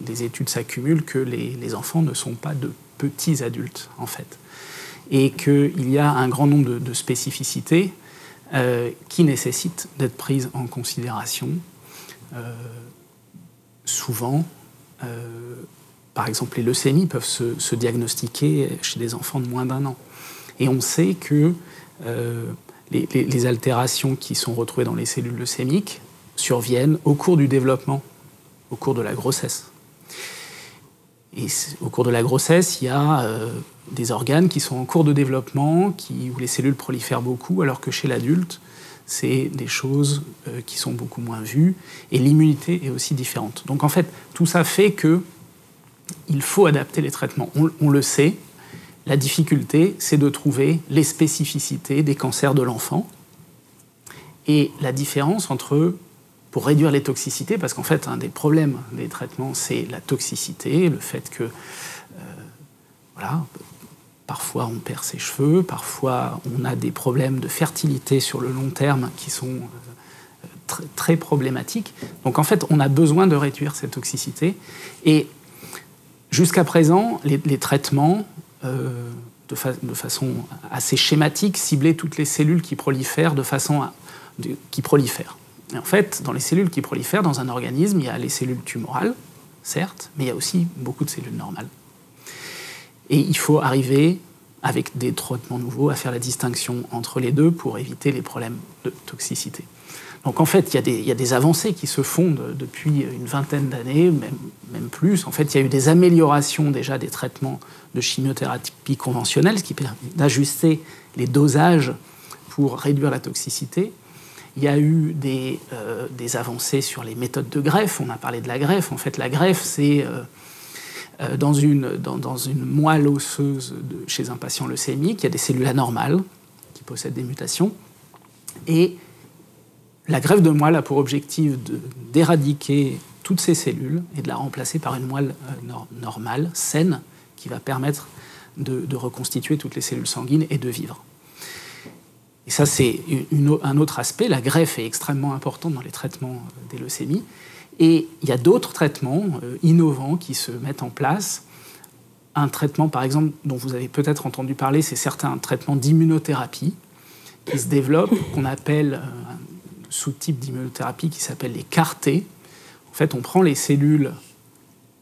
les études s'accumulent, que les enfants ne sont pas de petits adultes, en fait. Et qu'il y a un grand nombre de spécificités qui nécessitent d'être prises en considération. Souvent, par exemple, les leucémies peuvent se diagnostiquer chez des enfants de moins d'1 an. Et on sait que les altérations qui sont retrouvées dans les cellules leucémiques surviennent au cours du développement, au cours de la grossesse. Et au cours de la grossesse, il y a des organes qui sont en cours de développement, où les cellules prolifèrent beaucoup, alors que chez l'adulte, c'est des choses qui sont beaucoup moins vues, et l'immunité est aussi différente. Donc en fait, tout ça fait qu'il faut adapter les traitements. On le sait, la difficulté, c'est de trouver les spécificités des cancers de l'enfant, et la différence entre, pour réduire les toxicités, parce qu'en fait, un des problèmes des traitements, c'est la toxicité, le fait que, parfois on perd ses cheveux, parfois on a des problèmes de fertilité sur le long terme qui sont très problématiques. Donc en fait, on a besoin de réduire cette toxicité. Et jusqu'à présent, les traitements, de façon assez schématique, ciblaient toutes les cellules qui prolifèrent qui prolifèrent. Et en fait, dans les cellules qui prolifèrent dans un organisme, il y a les cellules tumorales, certes, mais il y a aussi beaucoup de cellules normales. Et il faut arriver, avec des traitements nouveaux, à faire la distinction entre les deux pour éviter les problèmes de toxicité. Donc en fait, il y a des avancées qui se font depuis une vingtaine d'années, même plus. En fait, il y a eu des améliorations déjà des traitements de chimiothérapie conventionnelle, ce qui permet d'ajuster les dosages pour réduire la toxicité. Il y a eu des avancées sur les méthodes de greffe. On a parlé de la greffe. En fait, la greffe, c'est dans une moelle osseuse chez un patient leucémique, il y a des cellules anormales qui possèdent des mutations. Et la greffe de moelle a pour objectif d'éradiquer toutes ces cellules et de la remplacer par une moelle normale, saine, qui va permettre de reconstituer toutes les cellules sanguines et de vivre. Et ça, c'est un autre aspect. La greffe est extrêmement importante dans les traitements des leucémies. Et il y a d'autres traitements innovants qui se mettent en place. Un traitement, par exemple, dont vous avez peut-être entendu parler, c'est certains traitements d'immunothérapie qui se développent, qu'on appelle un sous-type d'immunothérapie qui s'appelle les CAR-T. En fait, on prend les cellules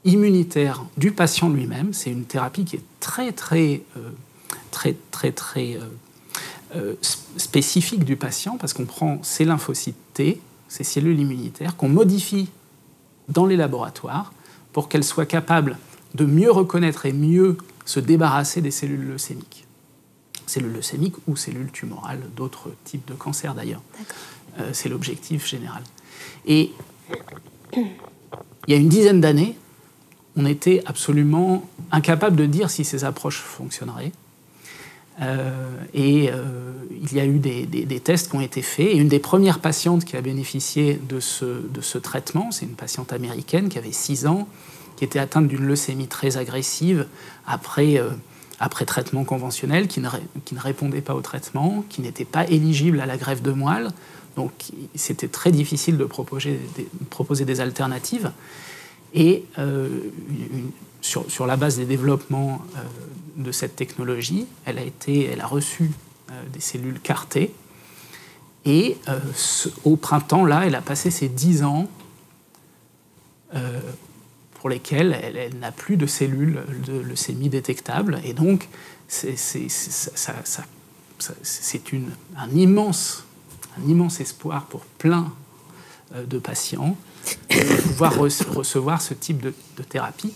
immunitaires du patient lui-même. C'est une thérapie qui est très spécifique du patient, parce qu'on prend ces lymphocytes T, ces cellules immunitaires, qu'on modifie dans les laboratoires pour qu'elles soient capables de mieux reconnaître et mieux se débarrasser des cellules leucémiques. Cellules leucémiques ou cellules tumorales, d'autres types de cancers d'ailleurs. C'est l'objectif général. Et il y a une dizaine d'années, on était absolument incapable de dire si ces approches fonctionneraient. Il y a eu des tests qui ont été faits. Et une des premières patientes qui a bénéficié de ce traitement, c'est une patiente américaine qui avait 6 ans, qui était atteinte d'une leucémie très agressive après traitement conventionnel, qui ne répondait pas au traitement, qui n'était pas éligible à la greffe de moelle. Donc c'était très difficile de proposer des alternatives. Et sur la base des développements de cette technologie, elle a reçu des cellules CAR-T. Et au printemps, là, elle a passé ses 10 ans pour lesquels elle n'a plus de cellules de leucémie détectables. Et donc, c'est un immense espoir pour plein de patients de pouvoir recevoir ce type de thérapie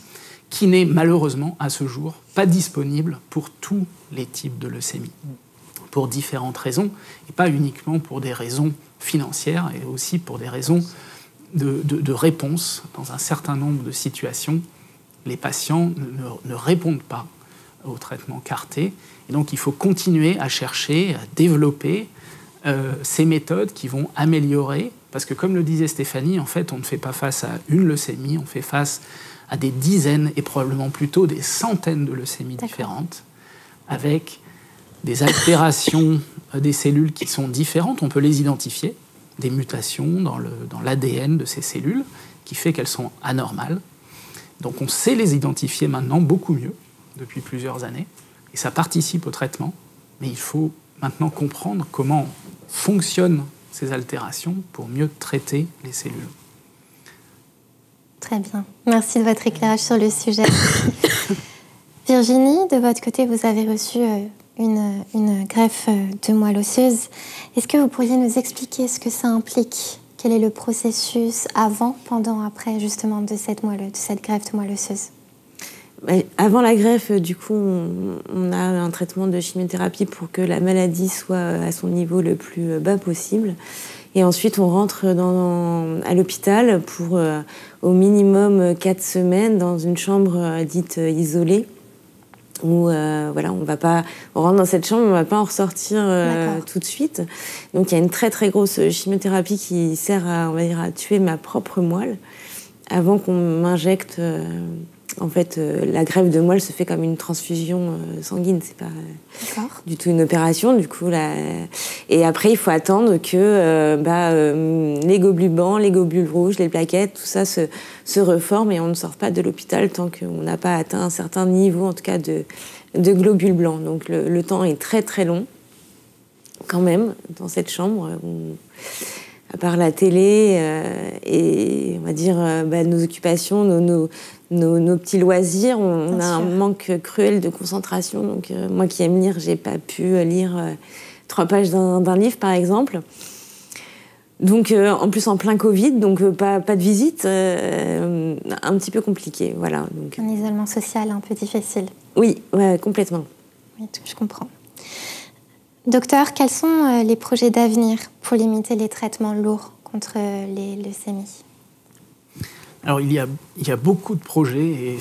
qui n'est malheureusement à ce jour pas disponible pour tous les types de leucémie, pour différentes raisons, et pas uniquement pour des raisons financières, et aussi pour des raisons de réponse. Dans un certain nombre de situations, les patients ne répondent pas au traitement CAR-T, et donc il faut continuer à chercher, à développer ces méthodes qui vont améliorer, parce que comme le disait Stéphanie, en fait, on ne fait pas face à une leucémie, on fait face à des dizaines et probablement plutôt des centaines de leucémies différentes, avec des altérations des cellules qui sont différentes. On peut les identifier, des mutations dans l'ADN de ces cellules, qui fait qu'elles sont anormales. Donc on sait les identifier maintenant beaucoup mieux, depuis plusieurs années, et ça participe au traitement, mais il faut maintenant comprendre comment fonctionnent ces altérations pour mieux traiter les cellules. Très bien. Merci de votre éclairage sur le sujet. Virginie, de votre côté, vous avez reçu une greffe de moelle osseuse. Est-ce que vous pourriez nous expliquer ce que ça implique? Quel est le processus avant, pendant, après, justement, de cette greffe de moelle osseuse? Avant la greffe, du coup, on a un traitement de chimiothérapie pour que la maladie soit à son niveau le plus bas possible. Et ensuite, on rentre à l'hôpital pour au minimum 4 semaines dans une chambre dite isolée. Où on rentre dans cette chambre, on ne va pas en ressortir tout de suite. Donc il y a une très très grosse chimiothérapie qui sert à tuer ma propre moelle avant qu'on m'injecte. La greffe de moelle se fait comme une transfusion sanguine, c'est pas du tout une opération. Du coup, et après, il faut attendre que les globules blancs, les globules rouges, les plaquettes, tout ça se reforme et on ne sort pas de l'hôpital tant qu'on n'a pas atteint un certain niveau, en tout cas, de globules blancs. Donc le temps est très très long, quand même, dans cette chambre. À part la télé et on va dire nos occupations, nos petits loisirs, on a un manque cruel de concentration. Donc moi qui aime lire, j'ai pas pu lire 3 pages d'un livre par exemple. Donc, en plus, en plein Covid, donc pas de visite, un petit peu compliqué, voilà. Donc, un isolement social un peu difficile. Oui, ouais, complètement. Oui, je comprends. Docteur, quels sont les projets d'avenir pour limiter les traitements lourds contre les leucémies ? Alors, il y a beaucoup de projets et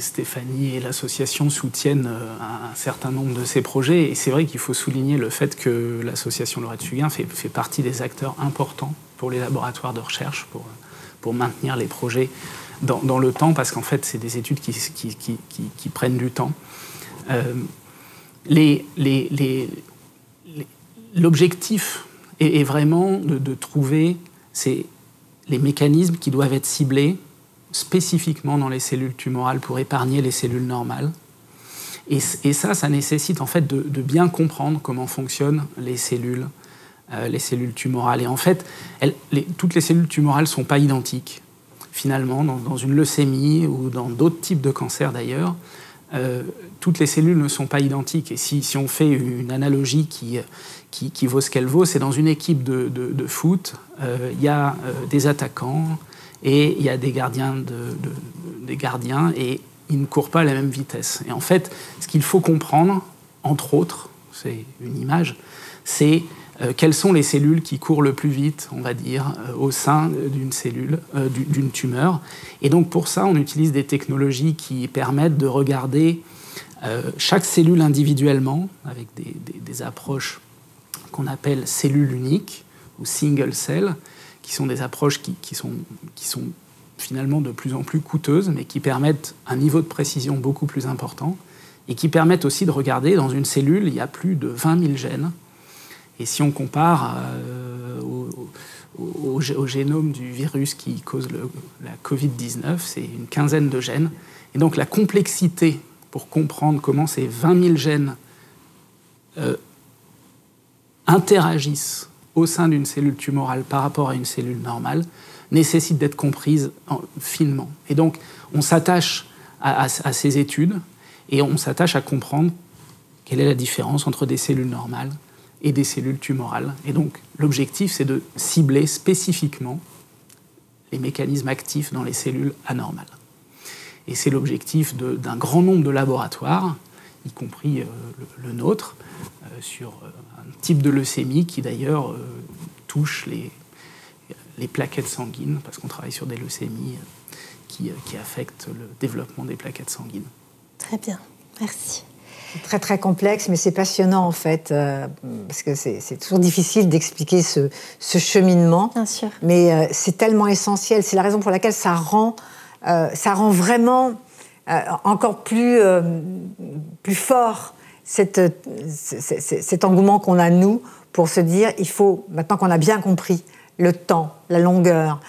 Stéphanie et l'association soutiennent un certain nombre de ces projets. Et c'est vrai qu'il faut souligner le fait que l'association Laurette Fugain fait partie des acteurs importants pour les laboratoires de recherche, pour maintenir les projets dans le temps, parce qu'en fait, c'est des études qui prennent du temps. L'objectif est vraiment de trouver les mécanismes qui doivent être ciblés spécifiquement dans les cellules tumorales pour épargner les cellules normales. Et ça nécessite en fait de bien comprendre comment fonctionnent les cellules tumorales. Et en fait, toutes les cellules tumorales ne sont pas identiques. Finalement, dans une leucémie ou dans d'autres types de cancers d'ailleurs, toutes les cellules ne sont pas identiques. Et si on fait une analogie qui vaut ce qu'elle vaut, c'est dans une équipe de foot, il y a des attaquants et il y a des gardiens, et ils ne courent pas à la même vitesse. Et en fait, ce qu'il faut comprendre, entre autres, c'est une image, c'est quelles sont les cellules qui courent le plus vite, on va dire, au sein d'une cellule, d'une tumeur. Et donc pour ça, on utilise des technologies qui permettent de regarder chaque cellule individuellement, avec des approches qu'on appelle cellules uniques ou single cell, qui sont des approches qui sont finalement de plus en plus coûteuses, mais qui permettent un niveau de précision beaucoup plus important, et qui permettent aussi de regarder, dans une cellule, il y a plus de 20 000 gènes. Et si on compare au génome du virus qui cause la Covid-19, c'est une quinzaine de gènes. Et donc la complexité pour comprendre comment ces 20 000 gènes interagissent au sein d'une cellule tumorale par rapport à une cellule normale nécessite d'être comprise finement. Et donc on s'attache à ces études et on s'attache à comprendre quelle est la différence entre des cellules normales et des cellules tumorales. Et donc, l'objectif, c'est de cibler spécifiquement les mécanismes actifs dans les cellules anormales. Et c'est l'objectif d'un grand nombre de laboratoires, y compris le nôtre, sur un type de leucémie qui, d'ailleurs, touche les plaquettes sanguines, parce qu'on travaille sur des leucémies qui affectent le développement des plaquettes sanguines. Très bien, merci. C'est très très complexe, mais c'est passionnant en fait, parce que c'est toujours difficile d'expliquer ce cheminement. Bien sûr. Mais c'est tellement essentiel. C'est la raison pour laquelle ça rend vraiment encore plus fort cet engouement qu'on a nous pour se dire il faut, maintenant qu'on a bien compris le temps, la longueur,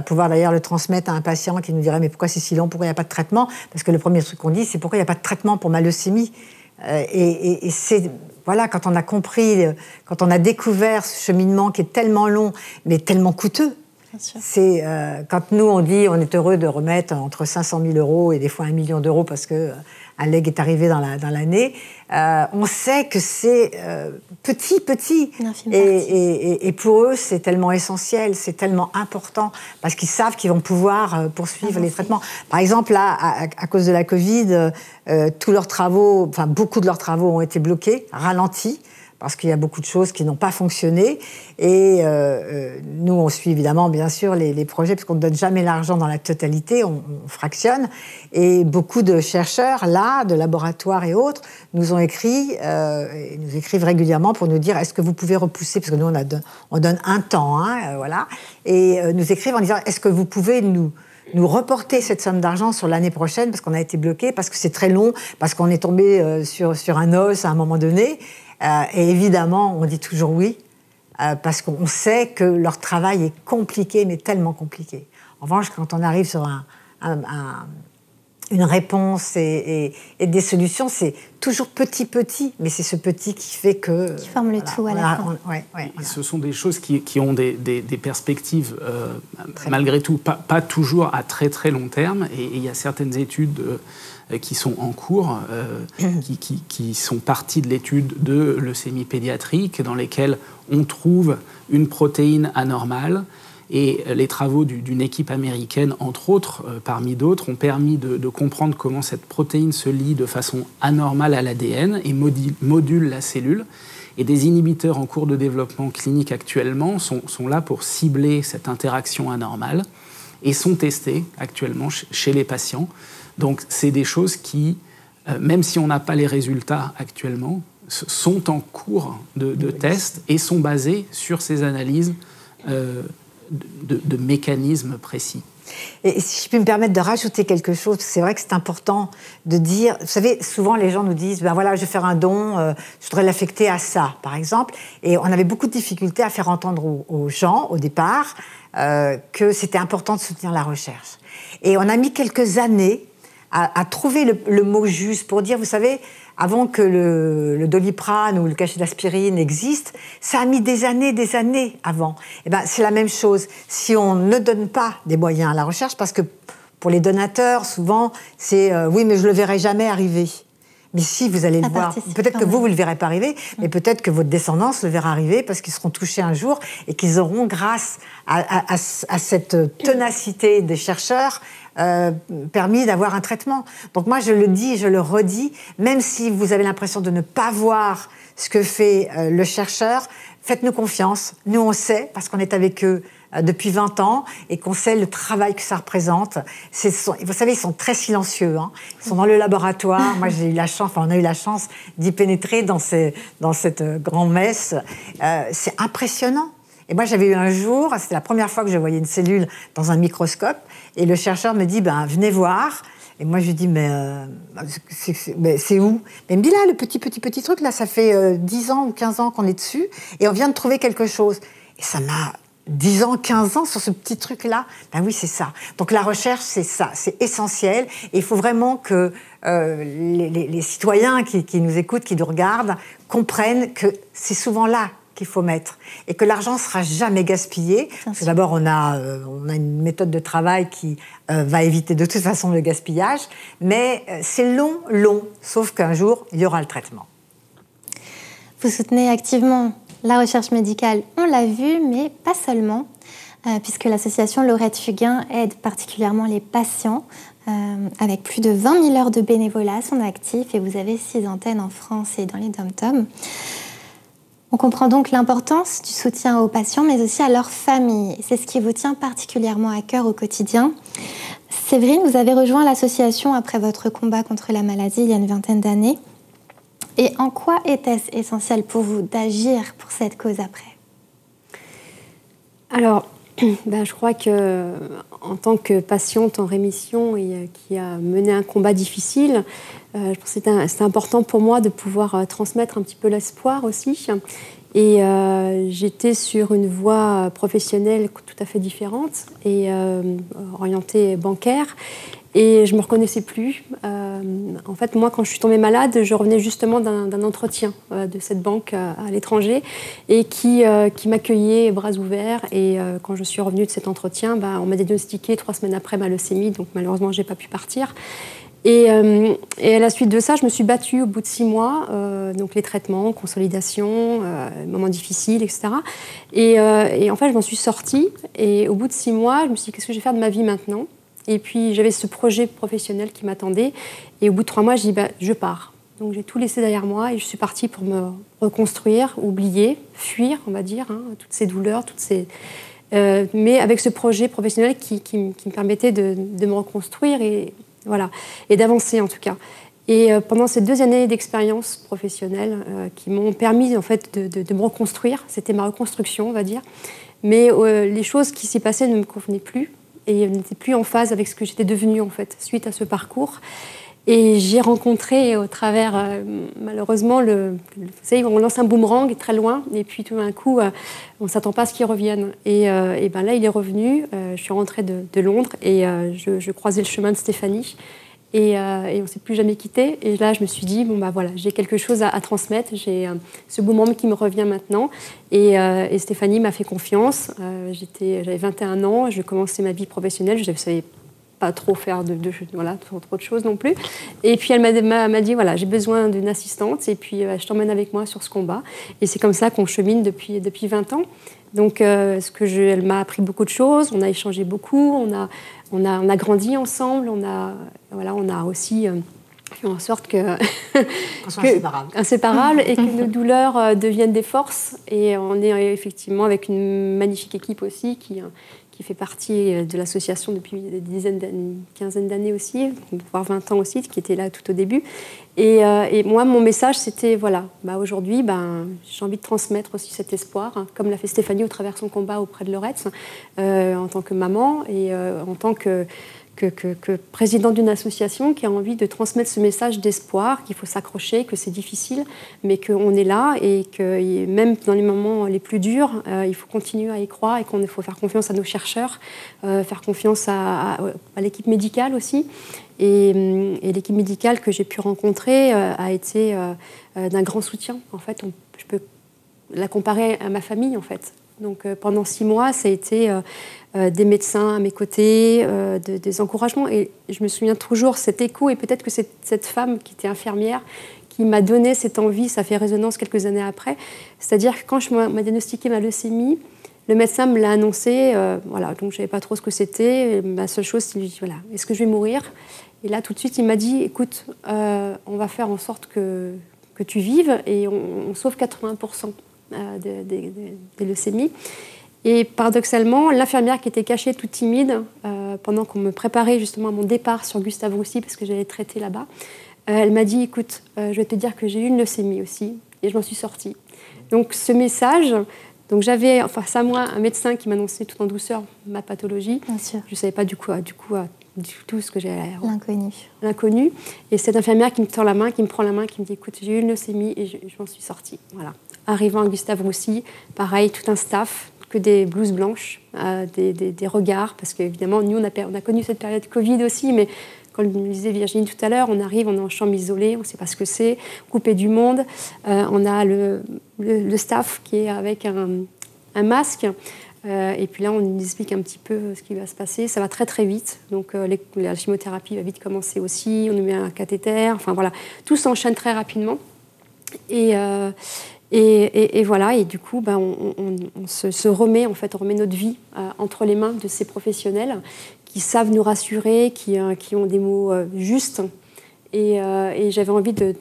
pouvoir d'ailleurs le transmettre à un patient qui nous dirait mais pourquoi c'est si long, pourquoi il n'y a pas de traitement? Parce que le premier truc qu'on dit c'est pourquoi il n'y a pas de traitement pour ma leucémie. Et c'est, voilà, quand on a compris, quand on a découvert ce cheminement qui est tellement long, mais tellement coûteux. C'est quand nous, on dit on est heureux de remettre entre 500 000 euros et des fois 1 million d'euros parce qu'un leg est arrivé dans l'année, on sait que c'est petit. Et pour eux, c'est tellement essentiel, c'est tellement important parce qu'ils savent qu'ils vont pouvoir poursuivre les traitements. Par exemple, là, à cause de la Covid, tous leurs travaux, enfin beaucoup de leurs travaux ont été bloqués, ralentis, parce qu'il y a beaucoup de choses qui n'ont pas fonctionné. Et nous, on suit évidemment, bien sûr, les projets, parce qu'on ne donne jamais l'argent dans la totalité, on fractionne. Et beaucoup de chercheurs, là, de laboratoires et autres, nous ont écrit, et nous écrivent régulièrement pour nous dire est-ce que vous pouvez repousser, parce que nous, on donne un temps, voilà, et nous écrivent en disant est-ce que vous pouvez nous reporter cette somme d'argent sur l'année prochaine, parce qu'on a été bloqué, parce que c'est très long, parce qu'on est tombé sur un os à un moment donné. Et évidemment, on dit toujours oui, parce qu'on sait que leur travail est compliqué, mais tellement compliqué. En revanche, quand on arrive sur une réponse et des solutions, c'est toujours petit, mais c'est ce petit qui fait que... Qui forme le tout à la fin. Voilà. Ce sont des choses qui ont des perspectives, malgré tout, pas toujours à très très long terme. Et il y a certaines études qui sont en cours, qui sont parties de l'étude de leucémie pédiatrique, dans lesquelles on trouve une protéine anormale. Et les travaux d'une équipe américaine, entre autres, parmi d'autres, ont permis de comprendre comment cette protéine se lie de façon anormale à l'ADN et module la cellule. Et des inhibiteurs en cours de développement clinique actuellement sont là pour cibler cette interaction anormale et sont testés actuellement chez les patients. Donc c'est des choses qui, même si on n'a pas les résultats actuellement, sont en cours de tests et sont basées sur ces analyses de mécanismes précis. Et si je peux me permettre de rajouter quelque chose, c'est vrai que c'est important de dire, vous savez, souvent les gens nous disent, ben voilà, je vais faire un don, je voudrais l'affecter à ça, par exemple. Et on avait beaucoup de difficultés à faire entendre aux gens, au départ, que c'était important de soutenir la recherche. Et on a mis quelques années à trouver le mot juste pour dire, vous savez, avant que le Doliprane ou le cachet d'aspirine existe, ça a mis des années avant. Et ben, c'est la même chose. Si on ne donne pas des moyens à la recherche, parce que pour les donateurs, souvent, c'est oui, mais je ne le verrai jamais arriver. Mais si, vous allez le voir. Peut-être que vous ne le verrez pas arriver, mais peut-être que votre descendance le verra arriver parce qu'ils seront touchés un jour et qu'ils auront, grâce à cette ténacité des chercheurs, permis d'avoir un traitement. Donc moi, je le dis, je le redis, même si vous avez l'impression de ne pas voir ce que fait le chercheur, faites-nous confiance. Nous, on sait, parce qu'on est avec eux depuis 20 ans et qu'on sait le travail que ça représente. Vous savez, ils sont très silencieux. Hein. Ils sont dans le laboratoire. Moi, j'ai eu la chance, on a eu la chance d'y pénétrer dans cette grand-messe. C'est impressionnant. Et moi, j'avais eu un jour, c'était la première fois que je voyais une cellule dans un microscope, et le chercheur me dit, ben, venez voir. Et moi, je lui dis, mais c'est où? Et il me dit, là, le petit truc, là, ça fait 10 ans ou 15 ans qu'on est dessus, et on vient de trouver quelque chose. Et ça m'a 10 ans, 15 ans sur ce petit truc-là. Ben oui, c'est ça. Donc la recherche, c'est ça, c'est essentiel. Et il faut vraiment que les citoyens qui nous écoutent, qui nous regardent, comprennent que c'est souvent là qu'il faut mettre et que l'argent ne sera jamais gaspillé. Parce que d'abord, on a une méthode de travail qui va éviter de toute façon le gaspillage, mais c'est long, sauf qu'un jour, il y aura le traitement. Vous soutenez activement la recherche médicale, on l'a vu, mais pas seulement, puisque l'association Laurette Fugain aide particulièrement les patients, avec plus de 20 000 heures de bénévolat à son actif, et vous avez 6 antennes en France et dans les dom-toms. On comprend donc l'importance du soutien aux patients, mais aussi à leur famille. C'est ce qui vous tient particulièrement à cœur au quotidien. Séverine, vous avez rejoint l'association après votre combat contre la maladie il y a une vingtaine d'années. Et en quoi était-ce essentiel pour vous d'agir pour cette cause après? Alors, je crois qu'en tant que patiente en rémission et qui a mené un combat difficile, je pense que c'était important pour moi de pouvoir transmettre un petit peu l'espoir aussi. Et j'étais sur une voie professionnelle tout à fait différente et orientée bancaire. Et je ne me reconnaissais plus. En fait, moi, quand je suis tombée malade, je revenais justement d'un entretien de cette banque à l'étranger et qui m'accueillait bras ouverts. Et quand je suis revenue de cet entretien, on m'a diagnostiqué 3 semaines après ma leucémie, donc malheureusement, je n'ai pas pu partir. Et à la suite de ça, je me suis battue au bout de 6 mois, donc les traitements, consolidation, moments difficiles, etc. Et en fait, je m'en suis sortie. Et au bout de 6 mois, je me suis dit, qu'est-ce que je vais faire de ma vie maintenant ? Et puis, j'avais ce projet professionnel qui m'attendait. Et au bout de 3 mois, je dis, je pars. Donc, j'ai tout laissé derrière moi et je suis partie pour me reconstruire, oublier, fuir, on va dire, toutes ces douleurs, mais avec ce projet professionnel qui me permettait de me reconstruire et, voilà, et d'avancer, en tout cas. Et pendant ces 2 années d'expérience professionnelle qui m'ont permis, en fait, de me reconstruire, c'était ma reconstruction, on va dire, mais les choses qui s'y passaient ne me convenaient plus. Et n'était plus en phase avec ce que j'étais devenue, en fait, suite à ce parcours. Et j'ai rencontré, au travers, malheureusement, vous savez, on lance un boomerang très loin, et puis tout d'un coup, on ne s'attend pas à ce qu'il revienne. Et là, il est revenu, je suis rentrée de Londres, et je croisais le chemin de Stéphanie. Et on ne s'est plus jamais quittés. Et là, je me suis dit, bon, bah voilà, j'ai quelque chose à transmettre. J'ai ce beau moment qui me revient maintenant. Et Stéphanie m'a fait confiance. J'avais 21 ans, je commençais ma vie professionnelle. Je ne savais pas trop faire trop de choses non plus. Et puis, elle m'a dit, voilà, j'ai besoin d'une assistante. Et puis, je t'emmène avec moi sur ce combat. Et c'est comme ça qu'on chemine depuis 20 ans. Donc, elle m'a appris beaucoup de choses. On a échangé beaucoup. On a grandi ensemble, on a aussi fait en sorte qu'on soit inséparables et que nos douleurs deviennent des forces. Et on est effectivement avec une magnifique équipe aussi qui fait partie de l'association depuis une quinzaine d'années aussi, voire 20 ans aussi, qui était là tout au début. Et moi, mon message, c'était, voilà, aujourd'hui, j'ai envie de transmettre aussi cet espoir, comme l'a fait Stéphanie au travers de son combat auprès de Lorette, en tant que maman et en tant que présidente d'une association qui a envie de transmettre ce message d'espoir, qu'il faut s'accrocher, que c'est difficile, mais qu'on est là et que même dans les moments les plus durs, il faut continuer à y croire et qu'il faut faire confiance à nos chercheurs, faire confiance à l'équipe médicale aussi. Et l'équipe médicale que j'ai pu rencontrer a été d'un grand soutien. En fait, je peux la comparer à ma famille, en fait. Donc pendant 6 mois, ça a été des médecins à mes côtés, des encouragements. Et je me souviens toujours cet écho, et peut-être que c'est cette femme qui était infirmière qui m'a donné cette envie, ça fait résonance quelques années après. C'est-à-dire que quand on m'a diagnostiqué ma leucémie, le médecin me l'a annoncé, voilà, donc je ne savais pas trop ce que c'était. Ma seule chose, c'est de lui dire, voilà, est-ce que je vais mourir ? Et là, tout de suite, il m'a dit, écoute, on va faire en sorte que tu vives, et on sauve 80% des leucémies. Et paradoxalement, l'infirmière qui était cachée, toute timide, pendant qu'on me préparait justement à mon départ sur Gustave Roussy, parce que j'allais traiter là-bas, elle m'a dit, écoute, je vais te dire que j'ai eu une leucémie aussi, et je m'en suis sortie. Donc ce message, donc j'avais face à moi un médecin qui m'annonçait tout en douceur ma pathologie. Bien sûr. Je ne savais pas du tout ce que j'allais... L'inconnu. Et cette infirmière qui me tend la main, qui me prend la main, qui me dit, écoute, j'ai eu une leucémie et je m'en suis sortie. Voilà. Arrivant à Gustave Roussy, pareil, tout un staff, que des blouses blanches, des regards, parce qu'évidemment, nous, on a connu cette période Covid aussi, mais comme me disait Virginie tout à l'heure, on arrive, on est en chambre isolée, on ne sait pas ce que c'est, coupé du monde. On a le staff qui est avec un masque, et puis là, on nous explique un petit peu ce qui va se passer. Ça va très, très vite. Donc, la chimiothérapie va vite commencer aussi, on nous met un cathéter, enfin voilà, tout s'enchaîne très rapidement. Et voilà, et du coup, on se remet, en fait, on remet notre vie entre les mains de ces professionnels qui savent nous rassurer, qui ont des mots justes. Et j'avais envie de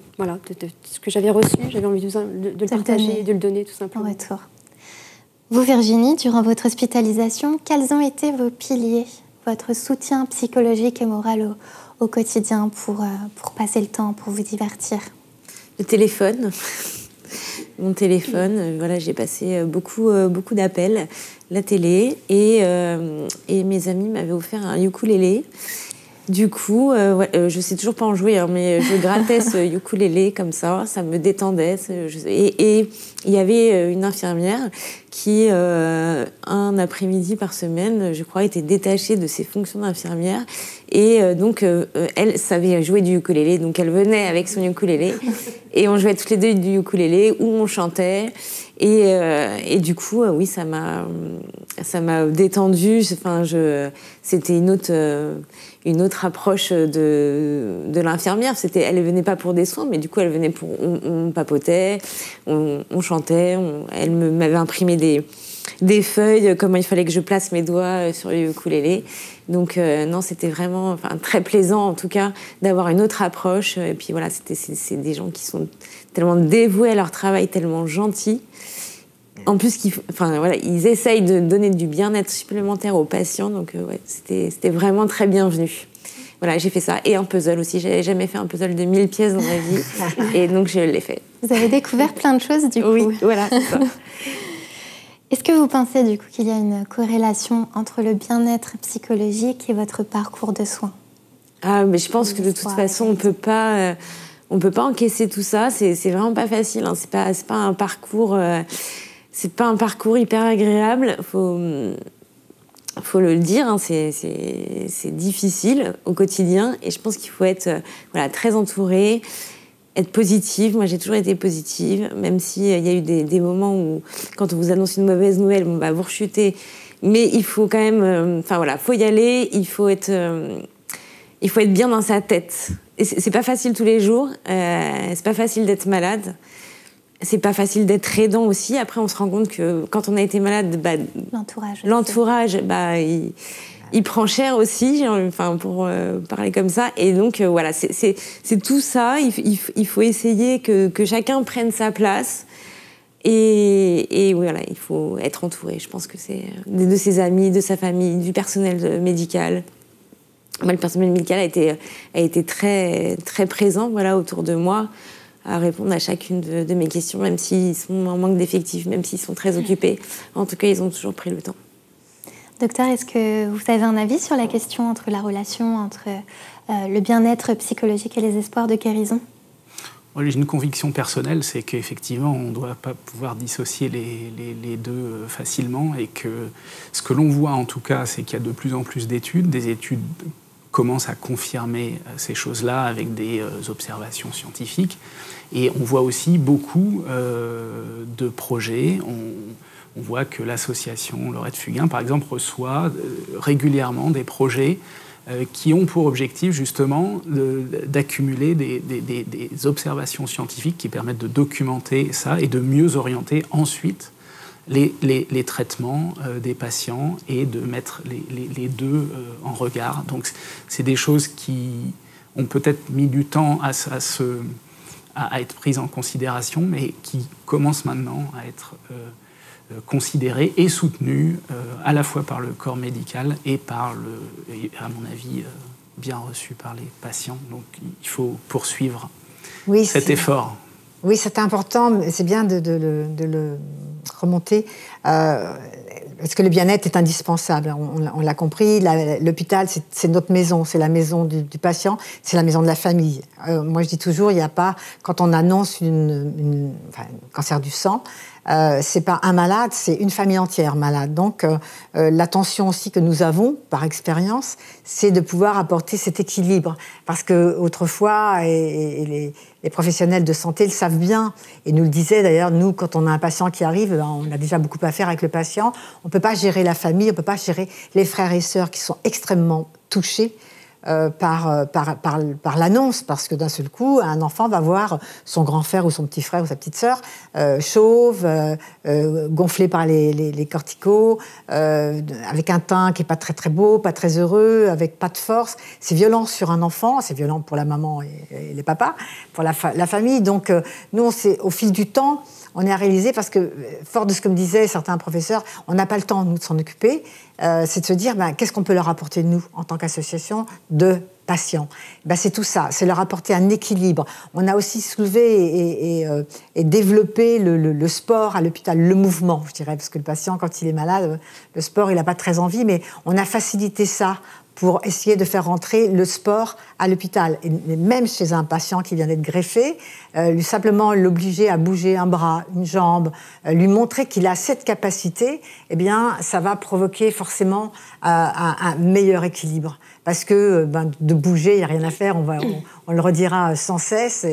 ce que j'avais reçu, j'avais envie de le partager et de le donner, tout simplement. En retour. Vous, Virginie, durant votre hospitalisation, quels ont été vos piliers, votre soutien psychologique et moral au quotidien pour passer le temps, pour vous divertir ? Le téléphone. Mon téléphone, voilà, j'ai passé beaucoup d'appels, la télé, et mes amis m'avaient offert un ukulélé. Du coup, je sais toujours pas en jouer, hein, mais je grattais ce ukulélé comme ça me détendait. Et il y avait une infirmière qui, un après-midi par semaine, je crois, était détachée de ses fonctions d'infirmière. Et donc, elle savait jouer du ukulélé, donc elle venait avec son ukulélé. Et on jouait toutes les deux du ukulélé, ou on chantait. Et du coup, oui, ça m'a détendue. Enfin, c'était une autre approche de l'infirmière. Elle venait pas pour des soins, mais du coup, elle venait pour... On papotait, on chantait, elle m'avait imprimé des feuilles, comment il fallait que je place mes doigts sur le ukulélé. Donc, non, c'était vraiment très plaisant, en tout cas, d'avoir une autre approche. Et puis voilà, c'est des gens qui sont tellement dévoués à leur travail, tellement gentils. En plus, ils essayent de donner du bien-être supplémentaire aux patients. Donc, c'était vraiment très bienvenu. Voilà, j'ai fait ça. Et un puzzle aussi. J'avais jamais fait un puzzle de 1000 pièces dans ma vie. Et donc, je l'ai fait. Vous avez découvert plein de choses, du coup. Oui, voilà, c'est ça. Est-ce que vous pensez, du coup, qu'il y a une corrélation entre le bien-être psychologique et votre parcours de soins ? Ah, mais je pense que de toute façon, on peut pas encaisser tout ça. C'est vraiment pas facile. Hein. C'est pas un parcours. C'est pas un parcours hyper agréable. faut le dire, hein, c'est difficile au quotidien et je pense qu'il faut être très entouré, être positive. Moi, j'ai toujours été positive, même s'il y a eu des moments où, quand on vous annonce une mauvaise nouvelle, vous rechutez. Mais il faut quand même... faut y aller, il faut être bien dans sa tête. Et c'est pas facile tous les jours, c'est pas facile d'être malade. C'est pas facile d'être aidant aussi. Après, on se rend compte que quand on a été malade, l'entourage, il prend cher aussi, pour parler comme ça. Et donc, c'est tout ça. Il faut essayer que chacun prenne sa place. Et voilà, il faut être entouré. Je pense que c'est de ses amis, de sa famille, du personnel médical. Moi, le personnel médical a été très, très présent autour de moi, à répondre à chacune de mes questions, même s'ils sont en manque d'effectifs, même s'ils sont très occupés. En tout cas, ils ont toujours pris le temps. Docteur, est-ce que vous avez un avis sur la question entre la relation entre le bien-être psychologique et les espoirs de guérison ? Moi, j'ai une conviction personnelle, c'est qu'effectivement, on ne doit pas pouvoir dissocier les deux facilement et que ce que l'on voit, en tout cas, c'est qu'il y a de plus en plus d'études. Des études commencent à confirmer ces choses-là avec des observations scientifiques. Et on voit aussi beaucoup de projets. On voit que l'association Laurette Fugain, par exemple, reçoit régulièrement des projets qui ont pour objectif justement d'accumuler des observations scientifiques qui permettent de documenter ça et de mieux orienter ensuite les traitements des patients et de mettre les deux en regard. Donc c'est des choses qui ont peut-être mis du temps à être prises en considération, mais qui commencent maintenant à être considérées et soutenues à la fois par le corps médical et à mon avis, bien reçues par les patients. Donc il faut poursuivre cet effort. Oui, c'est important, c'est bien de le remonter, parce que le bien-être est indispensable, on l'a compris, l'hôpital c'est notre maison, c'est la maison du patient, c'est la maison de la famille. Moi je dis toujours, il n'y a pas, quand on annonce un cancer du sang, c'est pas un malade, c'est une famille entière malade. Donc l'attention aussi que nous avons par expérience, c'est de pouvoir apporter cet équilibre, parce que autrefois et les professionnels de santé le savent bien, et nous le disaient d'ailleurs, nous quand on a un patient qui arrive, on a déjà beaucoup à faire avec le patient, on ne peut pas gérer la famille, on ne peut pas gérer les frères et sœurs qui sont extrêmement touchés par l'annonce, parce que d'un seul coup, un enfant va voir son grand frère ou son petit frère ou sa petite sœur chauve, gonflé par les corticos, avec un teint qui n'est pas très très beau, pas très heureux, avec pas de force. C'est violent sur un enfant, c'est violent pour la maman et les papas, pour la famille. Donc nous, au fil du temps, on est à réaliser, parce que, fort de ce que me disaient certains professeurs, on n'a pas le temps, nous, de s'en occuper, c'est de se dire, qu'est-ce qu'on peut leur apporter, nous, en tant qu'association de patients ? C'est tout ça, c'est leur apporter un équilibre. On a aussi soulevé et développé le sport à l'hôpital, le mouvement, je dirais, parce que le patient, quand il est malade, le sport, il n'a pas très envie, mais on a facilité ça pour essayer de faire rentrer le sport à l'hôpital. Et même chez un patient qui vient d'être greffé, simplement l'obliger à bouger un bras, une jambe, lui montrer qu'il a cette capacité, ça va provoquer forcément un meilleur équilibre. Parce que de bouger, il n'y a rien à faire, on le redira sans cesse,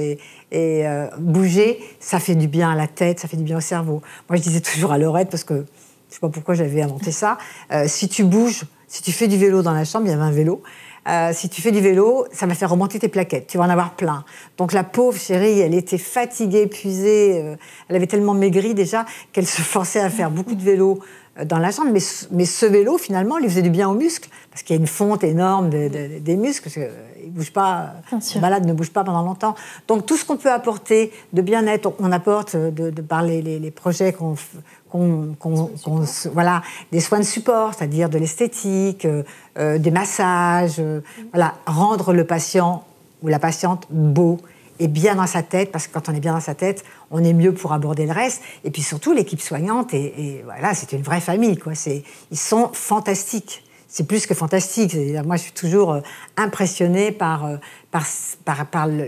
et bouger, ça fait du bien à la tête, ça fait du bien au cerveau. Moi, je disais toujours à Laurette, parce que je ne sais pas pourquoi j'avais inventé ça, si tu bouges, si tu fais du vélo dans la chambre, il y avait un vélo, si tu fais du vélo, ça va faire remonter tes plaquettes, tu vas en avoir plein. Donc la pauvre chérie, elle était fatiguée, épuisée, elle avait tellement maigri déjà qu'elle se forçait à faire beaucoup de vélo dans la chambre, mais ce vélo, finalement, lui faisait du bien aux muscles, parce qu'il y a une fonte énorme des muscles, parce qu'ils ne bougent pas, le malade ne bouge pas pendant longtemps. Donc tout ce qu'on peut apporter de bien-être, on apporte par les projets des soins de support, c'est-à-dire de l'esthétique, des massages, rendre le patient ou la patiente beau et bien dans sa tête, parce que quand on est bien dans sa tête, on est mieux pour aborder le reste. Et puis surtout, l'équipe soignante, c'est une vraie famille, quoi. Ils sont fantastiques. C'est plus que fantastique. Moi, je suis toujours impressionnée par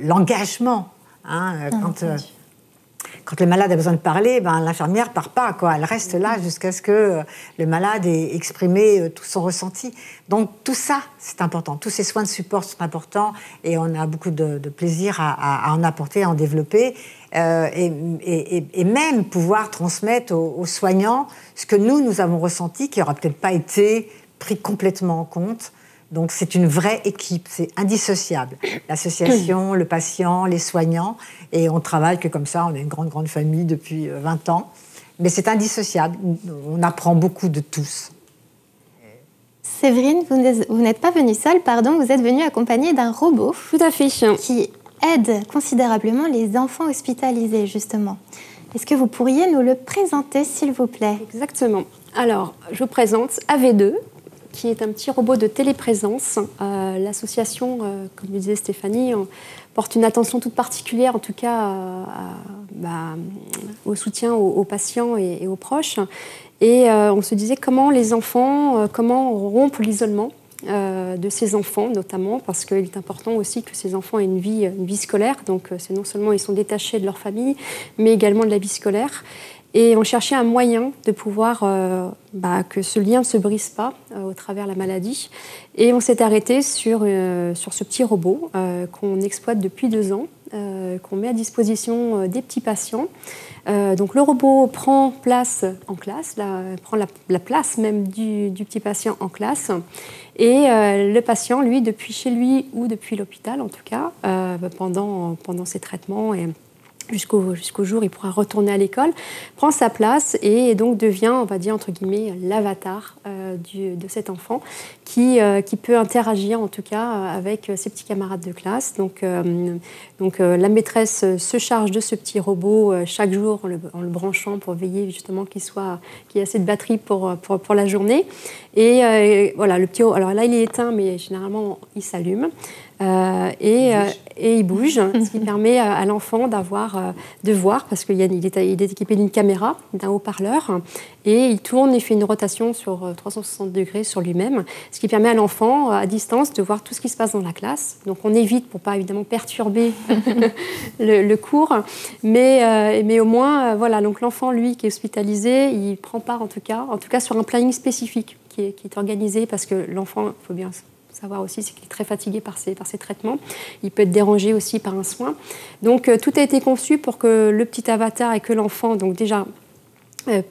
l'engagement. quand le malade a besoin de parler, l'infirmière ne part pas, quoi. Elle reste là jusqu'à ce que le malade ait exprimé tout son ressenti. Donc tout ça, c'est important. Tous ces soins de support sont importants et on a beaucoup de plaisir à en apporter, à en développer. Et même pouvoir transmettre aux soignants ce que nous avons ressenti, qui n'aura peut-être pas été pris complètement en compte. Donc c'est une vraie équipe, c'est indissociable. L'association, le patient, les soignants, et on travaille que comme ça, on est une grande famille depuis 20 ans. Mais c'est indissociable, on apprend beaucoup de tous. Séverine, vous n'êtes pas venue seule, vous êtes venue accompagnée d'un robot. Tout à fait. Qui aide considérablement les enfants hospitalisés, justement. Est-ce que vous pourriez nous le présenter, s'il vous plaît? Exactement. Alors, je vous présente AV2, qui est un petit robot de téléprésence. L'association, comme le disait Stéphanie, porte une attention toute particulière, en tout cas, au soutien aux patients et aux proches. Et on se disait comment les enfants, comment rompre l'isolement de ces enfants, notamment, parce qu'il est important aussi que ces enfants aient une vie scolaire. Donc, c'est non seulement ils sont détachés de leur famille, mais également de la vie scolaire. Et on cherchait un moyen de pouvoir que ce lien ne se brise pas au travers de la maladie. Et on s'est arrêté sur ce petit robot qu'on exploite depuis 2 ans, qu'on met à disposition des petits patients. Donc le robot prend place en classe, prend la place même du petit patient en classe. Et le patient, lui, depuis chez lui ou depuis l'hôpital en tout cas, pendant ses traitements et jusqu'au jour où il pourra retourner à l'école, prend sa place et donc devient, on va dire, entre guillemets, l'avatar de cet enfant qui peut interagir, en tout cas, avec ses petits camarades de classe. Donc la maîtresse se charge de ce petit robot chaque jour en le branchant pour veiller justement qu'il y ait assez de batterie pour la journée. Et voilà, le petit robot, alors là, il est éteint, mais généralement, il s'allume. Et il bouge, ce qui permet à l'enfant de voir, parce qu'il est équipé d'une caméra, d'un haut-parleur, et il tourne et fait une rotation sur 360 degrés sur lui-même, ce qui permet à l'enfant, à distance, de voir tout ce qui se passe dans la classe. Donc on évite, pour pas évidemment perturber le cours, mais au moins, voilà, donc l'enfant, lui, qui est hospitalisé, il prend part en tout cas sur un planning spécifique qui est organisé, parce que l'enfant, il faut bien savoir aussi, c'est qu'il est très fatigué par ses traitements. Il peut être dérangé aussi par un soin. Donc, tout a été conçu pour que le petit avatar et que l'enfant, donc déjà,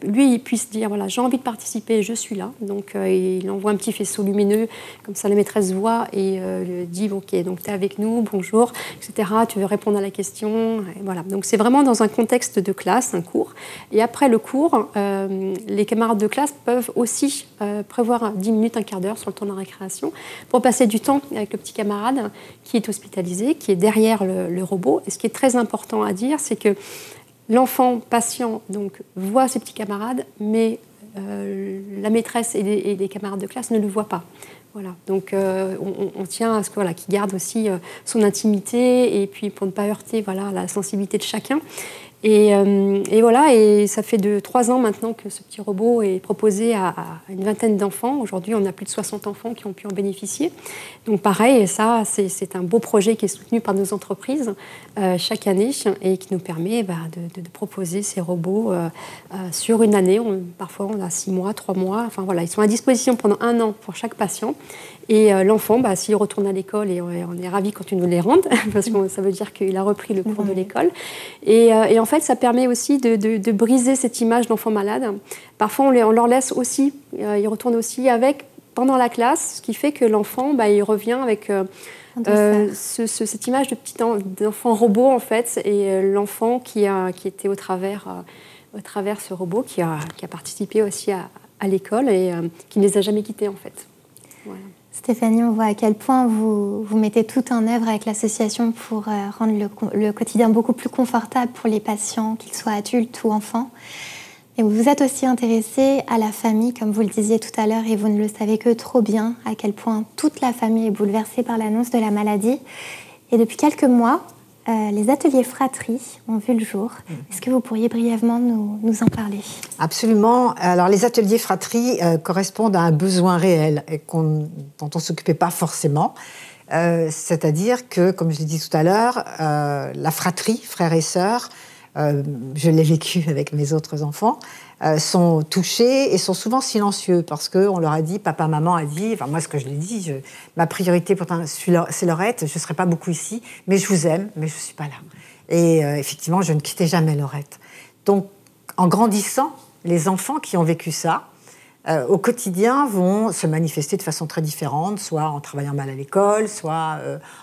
lui, il puisse dire, voilà, j'ai envie de participer, je suis là. Donc, il envoie un petit faisceau lumineux, comme ça la maîtresse voit et lui dit, ok, donc tu es avec nous, bonjour, etc. Tu veux répondre à la question, et voilà. Donc, c'est vraiment dans un contexte de classe, un cours. Et après le cours, les camarades de classe peuvent aussi prévoir 10 minutes, un quart d'heure sur le temps de la récréation pour passer du temps avec le petit camarade qui est hospitalisé, qui est derrière le robot. Et ce qui est très important à dire, c'est que l'enfant patient donc, voit ses petits camarades, mais la maîtresse et les camarades de classe ne le voient pas. Voilà. Donc on tient à ce qu'il garde aussi son intimité et puis pour ne pas heurter la sensibilité de chacun. Et voilà, et ça fait 3 ans maintenant que ce petit robot est proposé à une vingtaine d'enfants. Aujourd'hui, on a plus de 60 enfants qui ont pu en bénéficier. Donc pareil, ça, c'est un beau projet qui est soutenu par nos entreprises chaque année et qui nous permet de proposer ces robots sur une année. Parfois, on a 6 mois, 3 mois. Enfin voilà, ils sont à disposition pendant 1 an pour chaque patient. Et l'enfant, s'il retourne à l'école, et on est ravis quand ils nous les rendent, parce que ça veut dire qu'il a repris le cours de l'école. Et en fait, ça permet aussi de briser cette image d'enfant malade. Parfois, on leur laisse aussi, ils retournent aussi pendant la classe, ce qui fait que l'enfant, il revient avec cette image d'enfant robot, en fait, et l'enfant qui était au travers ce robot, qui a participé aussi à l'école et qui ne les a jamais quittés, en fait. Voilà. Stéphanie, on voit à quel point vous mettez tout en œuvre avec l'association pour rendre le quotidien beaucoup plus confortable pour les patients, qu'ils soient adultes ou enfants. Et vous vous êtes aussi intéressée à la famille, comme vous le disiez tout à l'heure, et vous ne le savez que trop bien, à quel point toute la famille est bouleversée par l'annonce de la maladie. Et depuis quelques mois, les ateliers Fratrie ont vu le jour. Est-ce que vous pourriez brièvement nous en parler ? Absolument. Alors, les ateliers Fratrie correspondent à un besoin réel et dont on ne s'occupait pas forcément. C'est-à-dire que, comme je l'ai dit tout à l'heure, la fratrie, frères et sœurs, je l'ai vécu avec mes autres enfants, sont touchés et sont souvent silencieux parce qu'on leur a dit, papa, maman a dit, enfin moi ce que je l'ai dit, ma priorité pourtant c'est Laurette, je ne serai pas beaucoup ici, mais je vous aime, mais je ne suis pas là. Et effectivement, je ne quittais jamais Laurette. Donc, en grandissant, les enfants qui ont vécu ça, au quotidien, vont se manifester de façon très différente, soit en travaillant mal à l'école, soit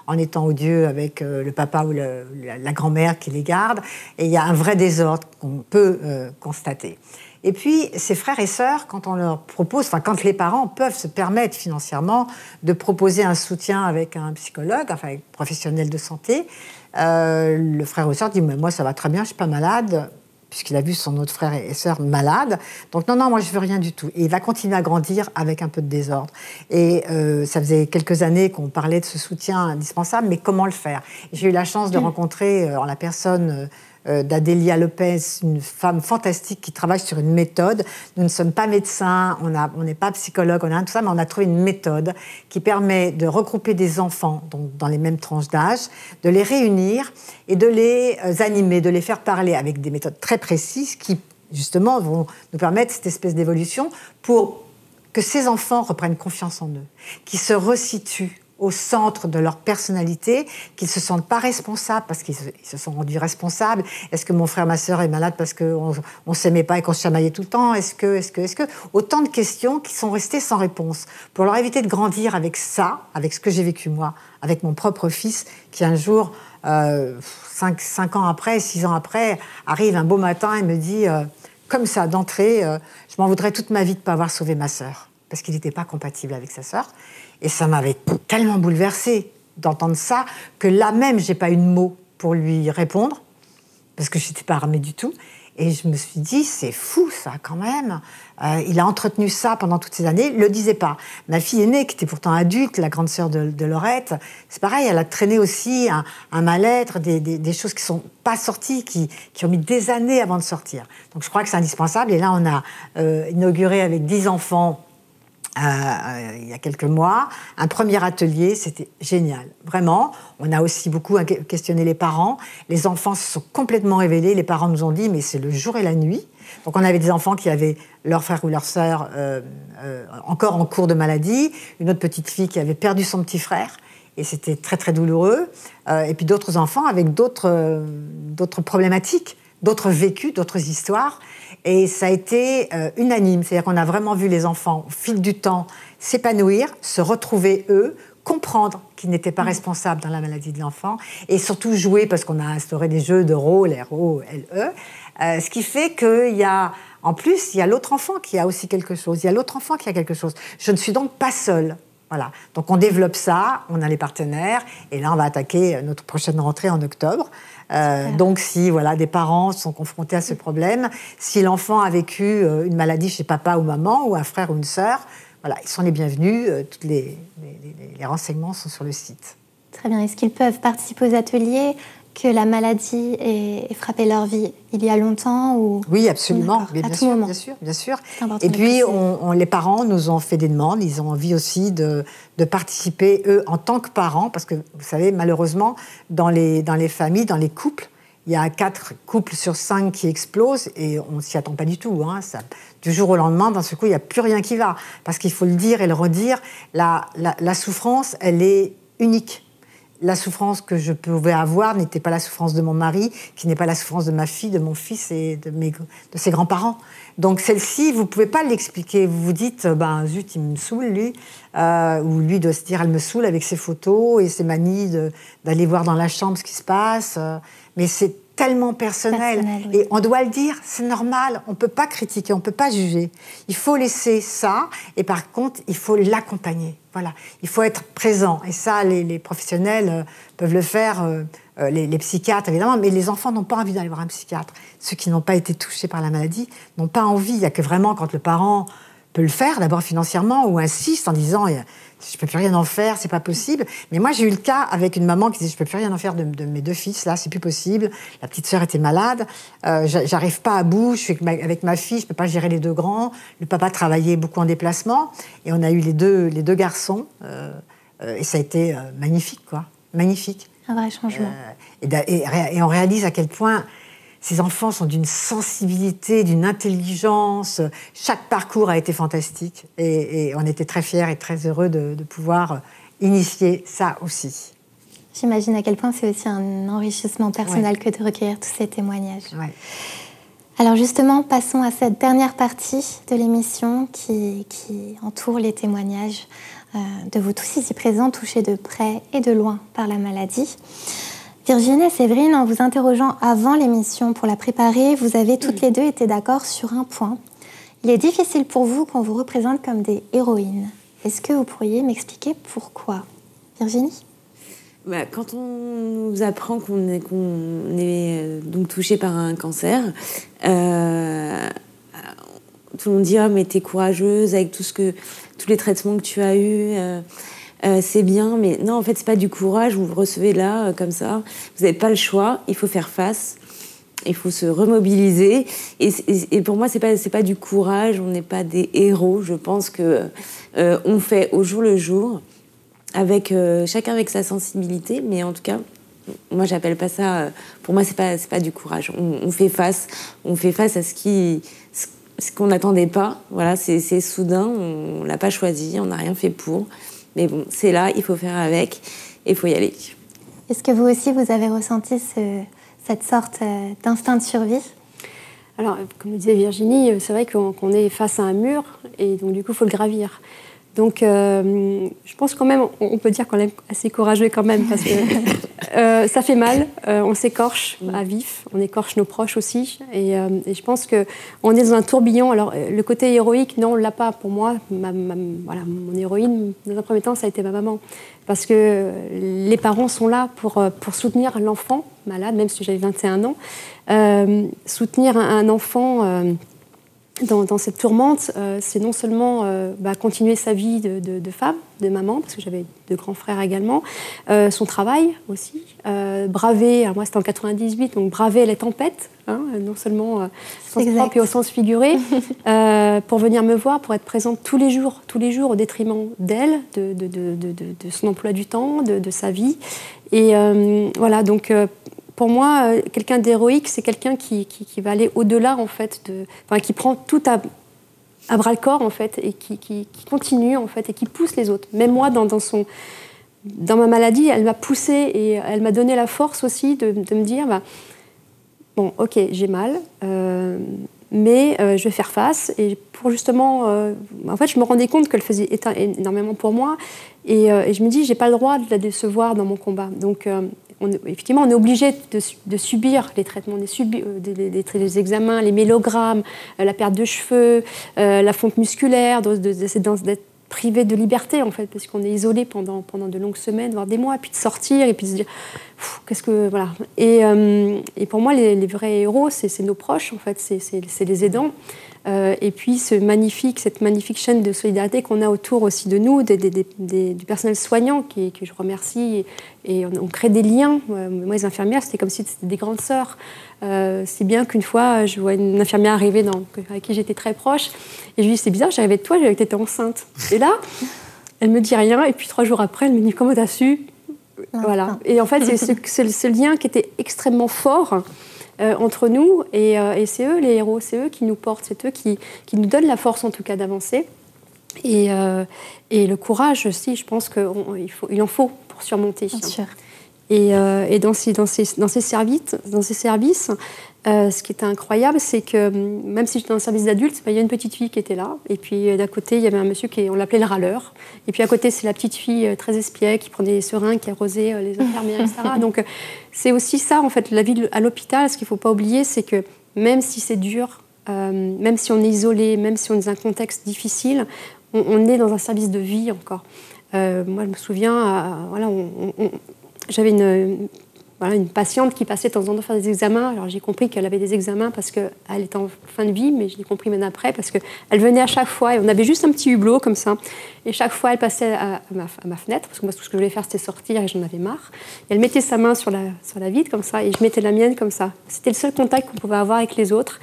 en étant odieux avec le papa ou la grand-mère qui les garde. Et il y a un vrai désordre qu'on peut constater. Et puis, ces frères et sœurs, quand on leur propose, enfin, quand les parents peuvent se permettre financièrement de proposer un soutien avec un psychologue, enfin, avec un professionnel de santé, le frère ou sœur dit, mais moi, ça va très bien, je ne suis pas malade, puisqu'il a vu son autre frère et sœur malades. Donc non, moi je veux rien du tout. Et il va continuer à grandir avec un peu de désordre. Et ça faisait quelques années qu'on parlait de ce soutien indispensable, mais comment le faire? J'ai eu la chance de rencontrer en la personne d'Adélia Lopez, une femme fantastique qui travaille sur une méthode. Nous ne sommes pas médecins, on n'est pas psychologues, on a tout ça, mais on a trouvé une méthode qui permet de regrouper des enfants donc dans les mêmes tranches d'âge, de les réunir et de les animer, de les faire parler avec des méthodes très précises qui, justement, vont nous permettre cette espèce d'évolution pour que ces enfants reprennent confiance en eux, qu'ils se resituent au centre de leur personnalité, qu'ils ne se sentent pas responsables parce qu'ils se sont rendus responsables. Est-ce que mon frère, ma sœur est malade parce qu'on ne s'aimait pas et qu'on se chamaillait tout le temps? Est-ce que autant de questions qui sont restées sans réponse. Pour leur éviter de grandir avec ça, avec ce que j'ai vécu moi, avec mon propre fils, qui un jour, 5 ans après, 6 ans après, arrive un beau matin et me dit, comme ça, d'entrée, je m'en voudrais toute ma vie de ne pas avoir sauvé ma sœur, parce qu'il n'était pas compatible avec sa sœur. Et ça m'avait tellement bouleversée d'entendre ça, que là même, je n'ai pas eu de mots pour lui répondre, parce que je n'étais pas armée du tout. Et je me suis dit, c'est fou ça quand même. Il a entretenu ça pendant toutes ces années, il ne le disait pas. Ma fille aînée, qui était pourtant adulte, la grande sœur de Laurette, c'est pareil, elle a traîné aussi un mal-être, des choses qui ne sont pas sorties, qui ont mis des années avant de sortir. Donc je crois que c'est indispensable. Et là, on a inauguré avec 10 enfants, il y a quelques mois, un premier atelier, c'était génial, vraiment. On a aussi beaucoup questionné les parents. Les enfants se sont complètement révélés. Les parents nous ont dit, mais c'est le jour et la nuit. Donc on avait des enfants qui avaient leur frère ou leur sœur encore en cours de maladie, une autre petite fille qui avait perdu son petit frère, et c'était très très douloureux. Et puis d'autres enfants avec d'autres problématiques, d'autres vécus, d'autres histoires. Et ça a été unanime. C'est-à-dire qu'on a vraiment vu les enfants, au fil du temps, s'épanouir, se retrouver eux, comprendre qu'ils n'étaient pas responsables dans la maladie de l'enfant, et surtout jouer, parce qu'on a instauré des jeux de rôle, R-O-L-E, ce qui fait qu'il y a, en plus, il y a l'autre enfant qui a aussi quelque chose. Il y a l'autre enfant qui a quelque chose. Je ne suis donc pas seule. Voilà. Donc on développe ça, on a les partenaires, et là on va attaquer notre prochaine rentrée en octobre. Donc si des parents sont confrontés à ce problème, si l'enfant a vécu une maladie chez papa ou maman, ou un frère ou une sœur, ils sont les bienvenus, tous les renseignements sont sur le site. Très bien. Est-ce qu'ils peuvent participer aux ateliers, que la maladie ait frappé leur vie il y a longtemps ou... Oui, absolument. Mais bien sûr. Et puis, les parents nous ont fait des demandes. Ils ont envie aussi de participer, eux, en tant que parents, parce que, vous savez, malheureusement, dans les familles, dans les couples, il y a 4 couples sur 5 qui explosent et on ne s'y attend pas du tout. Ça, du jour au lendemain, d'un seul coup, il n'y a plus rien qui va. Parce qu'il faut le dire et le redire, la souffrance, elle est unique. La souffrance que je pouvais avoir n'était pas la souffrance de mon mari, qui n'est pas la souffrance de ma fille, de mon fils et de ses grands-parents. Donc celle-ci, vous ne pouvez pas l'expliquer. Vous vous dites, zut, il me saoule, lui. Ou lui doit se dire, elle me saoule avec ses photos et ses manies d'aller voir dans la chambre ce qui se passe. Mais c'est tellement personnel. Oui. Et on doit le dire, c'est normal. On ne peut pas critiquer, on ne peut pas juger. Il faut laisser ça, et par contre, il faut l'accompagner. Voilà. Il faut être présent. Et ça, les professionnels peuvent le faire, les psychiatres, évidemment, mais les enfants n'ont pas envie d'aller voir un psychiatre. Ceux qui n'ont pas été touchés par la maladie n'ont pas envie. Il n'y a que vraiment quand le parent peut le faire, d'abord financièrement, ou insiste en disant je ne peux plus rien en faire, c'est pas possible. Mais moi, j'ai eu le cas avec une maman qui disait je ne peux plus rien en faire de mes 2 fils, là, c'est plus possible. La petite sœur était malade, j'arrive pas à bout, je suis avec ma fille, je peux pas gérer les 2 grands. Le papa travaillait beaucoup en déplacement, et on a eu les deux garçons, et ça a été magnifique, quoi. Magnifique. Un vrai changement. Et on réalise à quel point Ces enfants sont d'une sensibilité, d'une intelligence. Chaque parcours a été fantastique. Et on était très fiers et très heureux de pouvoir initier ça aussi. J'imagine à quel point c'est aussi un enrichissement personnel que de recueillir tous ces témoignages. Ouais. Alors justement, passons à cette dernière partie de l'émission qui entoure les témoignages de vous tous ici présents, touchés de près et de loin par la maladie. Virginie et Séverine, en vous interrogeant avant l'émission pour la préparer, vous avez toutes les deux été d'accord sur un point. Il est difficile pour vous qu'on vous représente comme des héroïnes. Est-ce que vous pourriez m'expliquer pourquoi? Virginie? Quand on nous apprend qu'on est donc touché par un cancer, tout le monde dit « Ah, mais t'es courageuse avec tous les traitements que tu as eus, c'est bien. » Mais non, en fait, c'est pas du courage, vous le recevez là, comme ça. Vous n'avez pas le choix, il faut faire face, il faut se remobiliser. Et pour moi, c'est pas du courage, on n'est pas des héros. Je pense qu'on fait au jour le jour, avec chacun avec sa sensibilité, mais en tout cas, moi j'appelle pas ça. Pour moi, c'est pas du courage. On fait face à ce qu'on n'attendait pas. Voilà, c'est soudain, on l'a pas choisi, on n'a rien fait pour. Mais bon, c'est là, il faut faire avec, et il faut y aller. Est-ce que vous aussi vous avez ressenti cette sorte d'instinct de survie? Alors, comme le disait Virginie, c'est vrai qu'on est face à un mur, et donc du coup, il faut le gravir. Donc, je pense quand même, on peut dire qu'on est assez courageux quand même, parce que ça fait mal, on s'écorche à vif, on écorche nos proches aussi, et je pense qu'on est dans un tourbillon. Alors, le côté héroïque, non, on ne l'a pas. Pour moi, voilà, mon héroïne, dans un premier temps, ça a été ma maman, parce que les parents sont là pour soutenir l'enfant malade, même si j'avais 21 ans, soutenir un enfant... Dans cette tourmente, c'est non seulement continuer sa vie de femme, de maman, parce que j'avais 2 grands frères également, son travail aussi, braver, alors moi c'était en 98, donc braver les tempêtes, non seulement au sens propre et au sens figuré, pour venir me voir, pour être présente tous les jours au détriment d'elle, de son emploi du temps, de sa vie. Et voilà, donc... Pour moi, quelqu'un d'héroïque, c'est quelqu'un qui va aller au-delà, en fait, qui prend tout à bras-le-corps, en fait, et qui continue, en fait, et qui pousse les autres. Même moi, dans ma maladie, elle m'a poussée et elle m'a donné la force aussi de me dire, bon, ok, j'ai mal, mais je vais faire face. Et pour justement... en fait, je me rendais compte qu'elle faisait énormément pour moi. Et je me dis, j'ai pas le droit de la décevoir dans mon combat. Donc... effectivement, on est obligé de subir les traitements, les examens, les mélogrammes, la perte de cheveux, la fonte musculaire, d'être privé de liberté, en fait, parce qu'on est isolé pendant de longues semaines, voire des mois, puis de sortir et puis de se dire qu'est-ce que... Voilà. Et pour moi, les vrais héros, c'est nos proches, en fait, c'est les aidants. Et puis cette magnifique chaîne de solidarité qu'on a autour aussi de nous, du personnel soignant que je remercie, et on crée des liens. Moi, les infirmières, c'était comme si c'était des grandes sœurs. C'est bien qu'une fois, je vois une infirmière arriver avec qui j'étais très proche, et je lui dis, c'est bizarre, j'arrivais de toi, j'avais que t'étais enceinte. Et là, elle me dit rien, et puis 3 jours après, elle me dit, comment t'as su? Voilà. Et en fait, c'est ce lien qui était extrêmement fort entre nous, et c'est eux les héros, c'est eux qui nous portent, c'est eux qui nous donnent la force en tout cas d'avancer, et le courage aussi, je pense qu'il en faut pour surmonter. Bien sûr. Et dans ces services, ce qui était incroyable, c'est que même si j'étais dans un service d'adultes, il y a une petite fille qui était là, et puis d'à côté il y avait un monsieur on l'appelait le râleur, et puis à côté c'est la petite fille très espiègle qui prenait les seringues, qui arrosait les infirmières, etc. Donc c'est aussi ça, en fait, la vie à l'hôpital. Ce qu'il ne faut pas oublier, c'est que même si c'est dur, même si on est isolé, même si on est dans un contexte difficile, on est dans un service de vie encore. Moi je me souviens, j'avais une patiente qui passait de temps en temps faire des examens. Alors j'ai compris qu'elle avait des examens parce qu'elle était en fin de vie, mais je l'ai compris même après, parce qu'elle venait à chaque fois, et on avait juste un petit hublot comme ça, et chaque fois elle passait à ma fenêtre, parce que moi tout ce que je voulais faire c'était sortir, et j'en avais marre. Et elle mettait sa main sur la vitre comme ça, et je mettais la mienne comme ça. C'était le seul contact qu'on pouvait avoir avec les autres,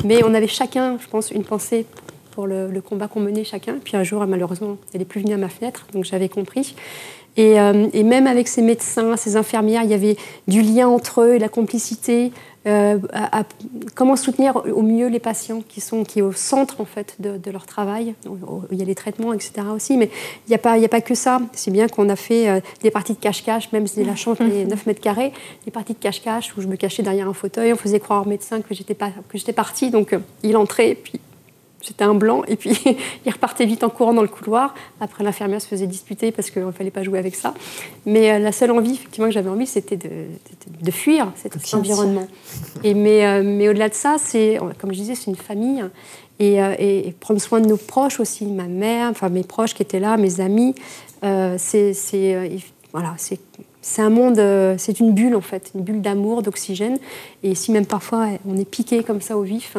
mais on avait chacun, je pense, une pensée pour le combat qu'on menait chacun. Puis un jour, malheureusement, elle n'est plus venue à ma fenêtre, donc j'avais compris. Et même avec ces médecins, ces infirmières, il y avait du lien entre eux et la complicité. Comment soutenir au mieux les patients qui sont au centre en fait de leur travail. Il y a les traitements, etc. aussi, mais il n'y a pas que ça. C'est bien qu'on a fait des parties de cache-cache, même si la chambre est 9 mètres carrés, des parties de cache-cache où je me cachais derrière un fauteuil, on faisait croire au médecin que j'étais partie, donc il entrait, puis j'étais un blanc, et puis il repartait vite en courant dans le couloir. Après, l'infirmière se faisait disputer parce qu'il ne fallait pas jouer avec ça. Mais la seule envie, effectivement, que j'avais envie, c'était de fuir cet environnement. Mais au-delà de ça, comme je disais, c'est une famille. Et prendre soin de nos proches aussi, ma mère, enfin mes proches qui étaient là, mes amis, voilà, c'est un monde, c'est une bulle en fait, une bulle d'amour, d'oxygène. Et si même parfois on est piqué comme ça au vif,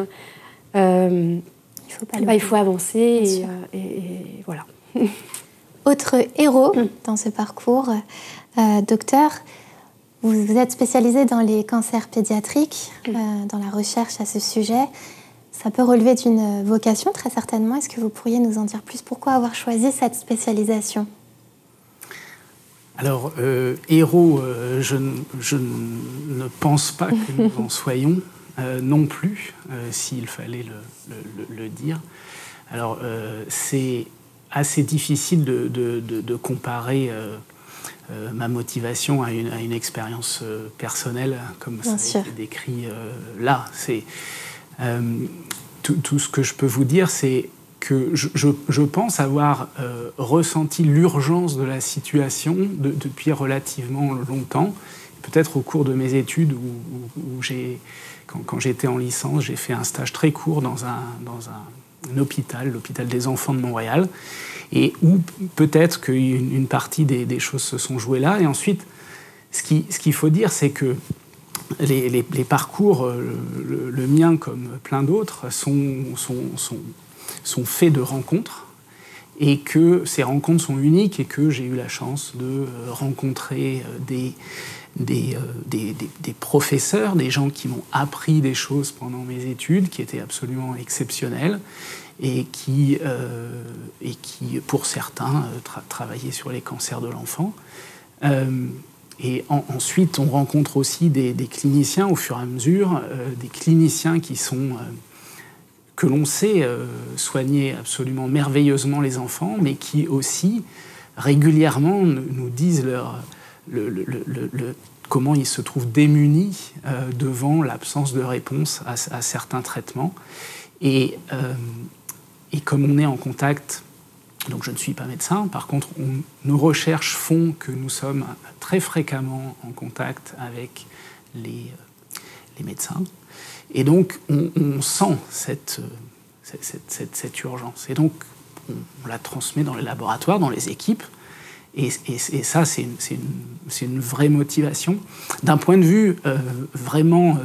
il faut avancer et voilà. Autre héros dans ce parcours, docteur, vous êtes spécialisé dans les cancers pédiatriques, dans la recherche à ce sujet. Ça peut relever d'une vocation, très certainement. Est-ce que vous pourriez nous en dire plus? Pourquoi avoir choisi cette spécialisation? Alors, héros, je ne pense pas que nous en soyons non plus, s'il fallait le dire. Alors, c'est assez difficile de comparer ma motivation à une expérience personnelle, comme ça a été décrit là. Tout ce que je peux vous dire, c'est que je pense avoir ressenti l'urgence de la situation depuis relativement longtemps. Peut-être au cours de mes études, où quand j'étais en licence, j'ai fait un stage très court dans un hôpital, l'hôpital des enfants de Montréal, et où peut-être qu'une partie des choses se sont jouées là. Et ensuite, ce qu'il faut dire, c'est que les parcours, le mien comme plein d'autres, sont faits de rencontres, et que ces rencontres sont uniques, et que j'ai eu la chance de rencontrer des professeurs, des gens qui m'ont appris des choses pendant mes études, qui étaient absolument exceptionnels, et qui pour certains, travaillaient sur les cancers de l'enfant. Et ensuite, on rencontre aussi des cliniciens au fur et à mesure, des cliniciens que l'on sait soigner absolument merveilleusement les enfants, mais qui aussi régulièrement nous disent comment ils se trouvent démunis devant l'absence de réponse à certains traitements. Et comme on est en contact, donc je ne suis pas médecin, par contre nos recherches font que nous sommes très fréquemment en contact avec les médecins, et donc on sent cette urgence, et donc on la transmet dans les laboratoires, dans les équipes, et ça c'est une vraie motivation. D'un point de vue vraiment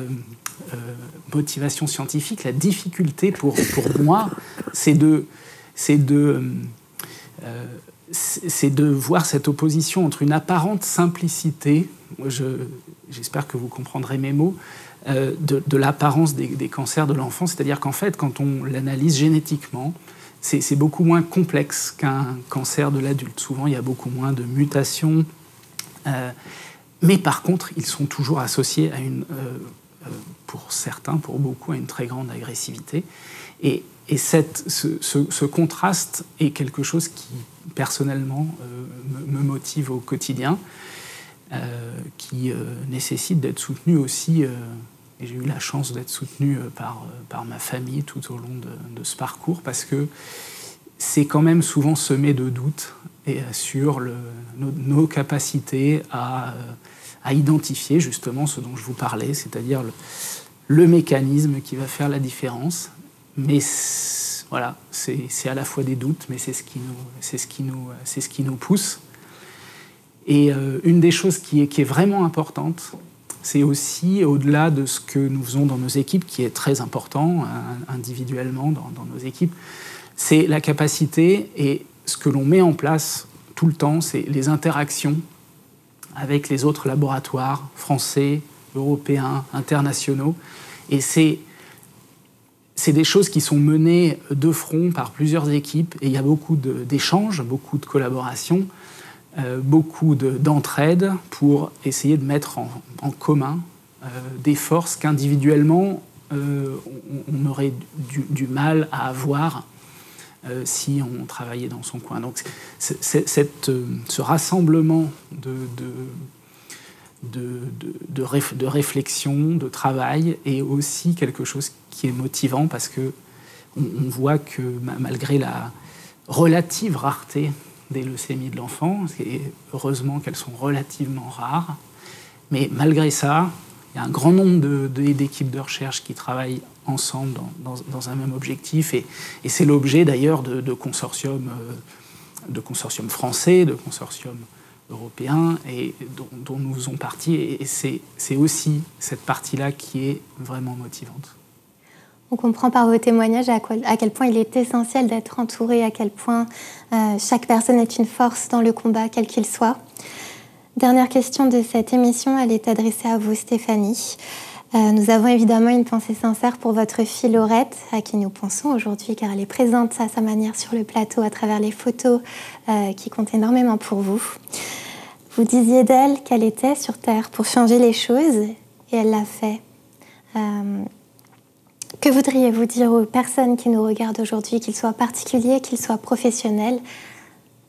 motivation scientifique, la difficulté pour moi, c'est de voir cette opposition entre une apparente simplicité, j'espère que vous comprendrez mes mots, de l'apparence des cancers de l'enfant, c'est-à-dire qu'en fait, quand on l'analyse génétiquement, c'est beaucoup moins complexe qu'un cancer de l'adulte. Souvent, il y a beaucoup moins de mutations, mais par contre, ils sont toujours associés à pour certains, pour beaucoup, à une très grande agressivité. Et ce contraste est quelque chose qui, personnellement, me motive au quotidien, qui nécessite d'être soutenu aussi, et j'ai eu la chance d'être soutenu par ma famille tout au long de ce parcours, parce que c'est quand même souvent semé de doutes sur nos capacités à identifier justement ce dont je vous parlais, c'est-à-dire le mécanisme qui va faire la différence. Mais voilà, c'est à la fois des doutes, mais c'est ce qui nous pousse. Et une des choses qui est vraiment importante, c'est aussi, au-delà de ce que nous faisons dans nos équipes, qui est très important individuellement dans nos équipes, c'est la capacité, et ce que l'on met en place tout le temps, c'est les interactions avec les autres laboratoires français, européens, internationaux. Et c'est des choses qui sont menées de front par plusieurs équipes, et il y a beaucoup d'échanges, beaucoup de collaborations. beaucoup d'entraide pour essayer de mettre en commun des forces qu'individuellement on aurait du mal à avoir si on travaillait dans son coin. Donc ce rassemblement de réflexion, de travail est aussi quelque chose qui est motivant parce que on voit que malgré la relative rareté des leucémies de l'enfant, et heureusement qu'elles sont relativement rares, mais malgré ça, il y a un grand nombre d'équipes de recherche qui travaillent ensemble dans un même objectif, et c'est l'objet d'ailleurs de consortiums français, de consortiums européens, et dont nous faisons partie, et c'est aussi cette partie-là qui est vraiment motivante. On comprend par vos témoignages à quel point il est essentiel d'être entouré, à quel point chaque personne est une force dans le combat, quel qu'il soit. Dernière question de cette émission, elle est adressée à vous, Stéphanie. Nous avons évidemment une pensée sincère pour votre fille Laurette, à qui nous pensons aujourd'hui, car elle est présente à sa manière sur le plateau à travers les photos qui comptent énormément pour vous. Vous disiez d'elle qu'elle était sur Terre pour changer les choses, et elle l'a fait. Que voudriez-vous dire aux personnes qui nous regardent aujourd'hui, qu'ils soient particuliers, qu'ils soient professionnels,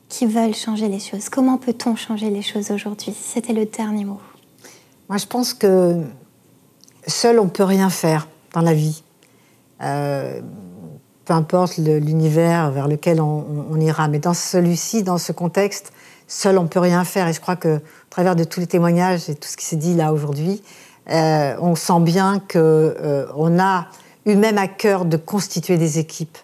qui veulent changer les choses? Comment peut-on changer les choses aujourd'hui? C'était le dernier mot. Moi, je pense que seul, on ne peut rien faire dans la vie. Peu importe l'univers vers lequel on ira. Mais dans celui-ci, dans ce contexte, seul, on ne peut rien faire. Et je crois qu'au travers de tous les témoignages et tout ce qui s'est dit là aujourd'hui, on sent bien qu'on a eu même à cœur de constituer des équipes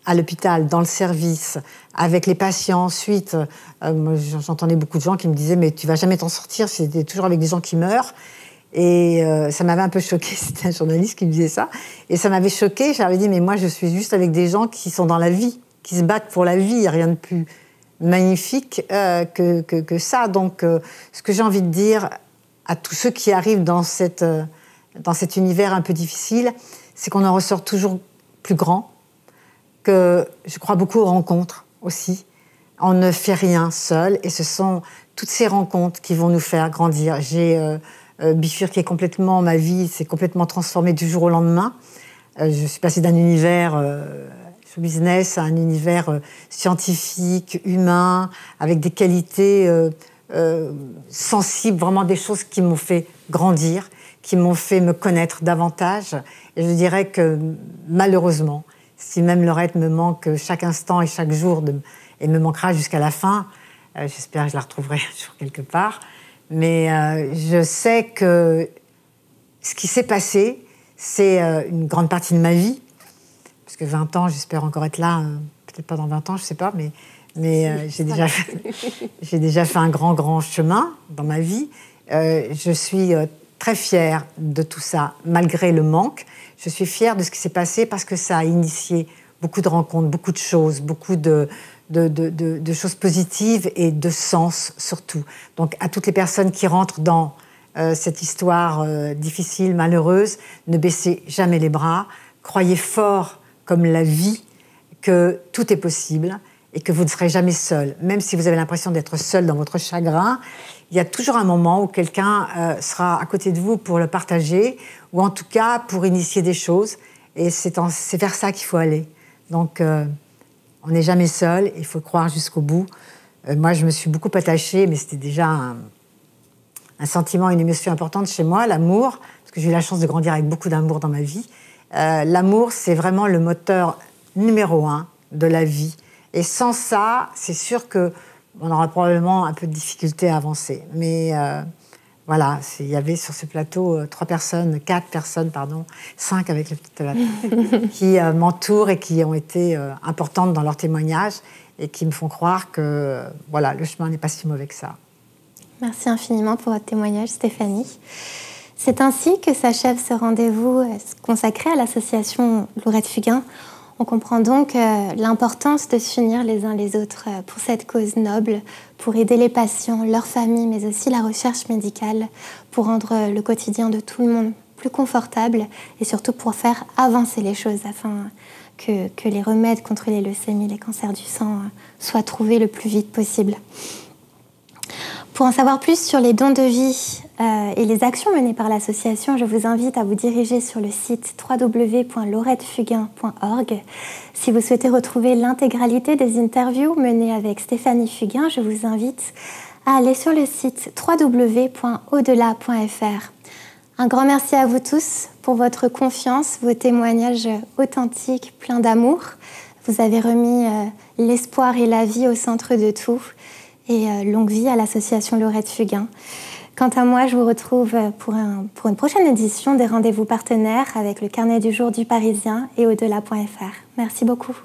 à l'hôpital, dans le service, avec les patients. Ensuite, j'entendais beaucoup de gens qui me disaient « mais tu ne vas jamais t'en sortir, c'est toujours avec des gens qui meurent ». Et ça m'avait un peu choquée, c'était un journaliste qui me disait ça. Et ça m'avait choquée, j'avais dit « mais moi je suis juste avec des gens qui sont dans la vie, qui se battent pour la vie, il n'y a rien de plus magnifique que ça ». Donc ce que j'ai envie de dire à tous ceux qui arrivent dans cet univers un peu difficile, c'est qu'on en ressort toujours plus grand, que je crois beaucoup aux rencontres aussi. On ne fait rien seul, et ce sont toutes ces rencontres qui vont nous faire grandir. J'ai bifurqué complètement ma vie, s'est complètement transformée du jour au lendemain. Je suis passée d'un univers show business à un univers scientifique, humain, avec des qualités sensibles, vraiment des choses qui m'ont fait grandir, qui m'ont fait me connaître davantage. Et je dirais que malheureusement, si même Laurette me manque chaque instant et chaque jour, et me manquera jusqu'à la fin, j'espère que je la retrouverai un jour quelque part, mais je sais que ce qui s'est passé, c'est une grande partie de ma vie, parce que 20 ans, j'espère encore être là, peut-être pas dans 20 ans, je sais pas, mais j'ai déjà fait un grand chemin dans ma vie. Je suis très fière de tout ça, malgré le manque. Je suis fière de ce qui s'est passé parce que ça a initié beaucoup de rencontres, beaucoup de choses, beaucoup de choses positives et de sens surtout. Donc à toutes les personnes qui rentrent dans cette histoire difficile, malheureuse, ne baissez jamais les bras, croyez fort comme la vie que tout est possible et que vous ne serez jamais seul. Même si vous avez l'impression d'être seul dans votre chagrin, il y a toujours un moment où quelqu'un sera à côté de vous pour le partager, ou en tout cas pour initier des choses. Et c'est vers ça qu'il faut aller. Donc, on n'est jamais seul, il faut croire jusqu'au bout. Moi, je me suis beaucoup attachée, mais c'était déjà un sentiment, une émotion importante chez moi, l'amour, parce que j'ai eu la chance de grandir avec beaucoup d'amour dans ma vie. L'amour, c'est vraiment le moteur numéro 1 de la vie. Et sans ça, c'est sûr qu'on aura probablement un peu de difficulté à avancer. Mais voilà, il y avait sur ce plateau 4 personnes, 5 avec le petit qui m'entourent et qui ont été importantes dans leurs témoignages et qui me font croire que voilà, le chemin n'est pas si mauvais que ça. Merci infiniment pour votre témoignage, Stéphanie. C'est ainsi que s'achève ce rendez-vous consacré à l'association Laurette Fugain. On comprend donc l'importance de s'unir les uns les autres pour cette cause noble, pour aider les patients, leurs familles, mais aussi la recherche médicale, pour rendre le quotidien de tout le monde plus confortable et surtout pour faire avancer les choses afin que les remèdes contre les leucémies, les cancers du sang soient trouvés le plus vite possible. Pour en savoir plus sur les dons de vie et les actions menées par l'association, je vous invite à vous diriger sur le site www.laurettefugain.org. Si vous souhaitez retrouver l'intégralité des interviews menées avec Stéphanie Fugain, je vous invite à aller sur le site www.audela.fr. Un grand merci à vous tous pour votre confiance, vos témoignages authentiques, pleins d'amour. Vous avez remis l'espoir et la vie au centre de tout. Et longue vie à l'association Laurette Fugain. Quant à moi, je vous retrouve pour une prochaine édition des Rendez-vous partenaires avec le carnet du jour du Parisien et au-delà.fr. Merci beaucoup.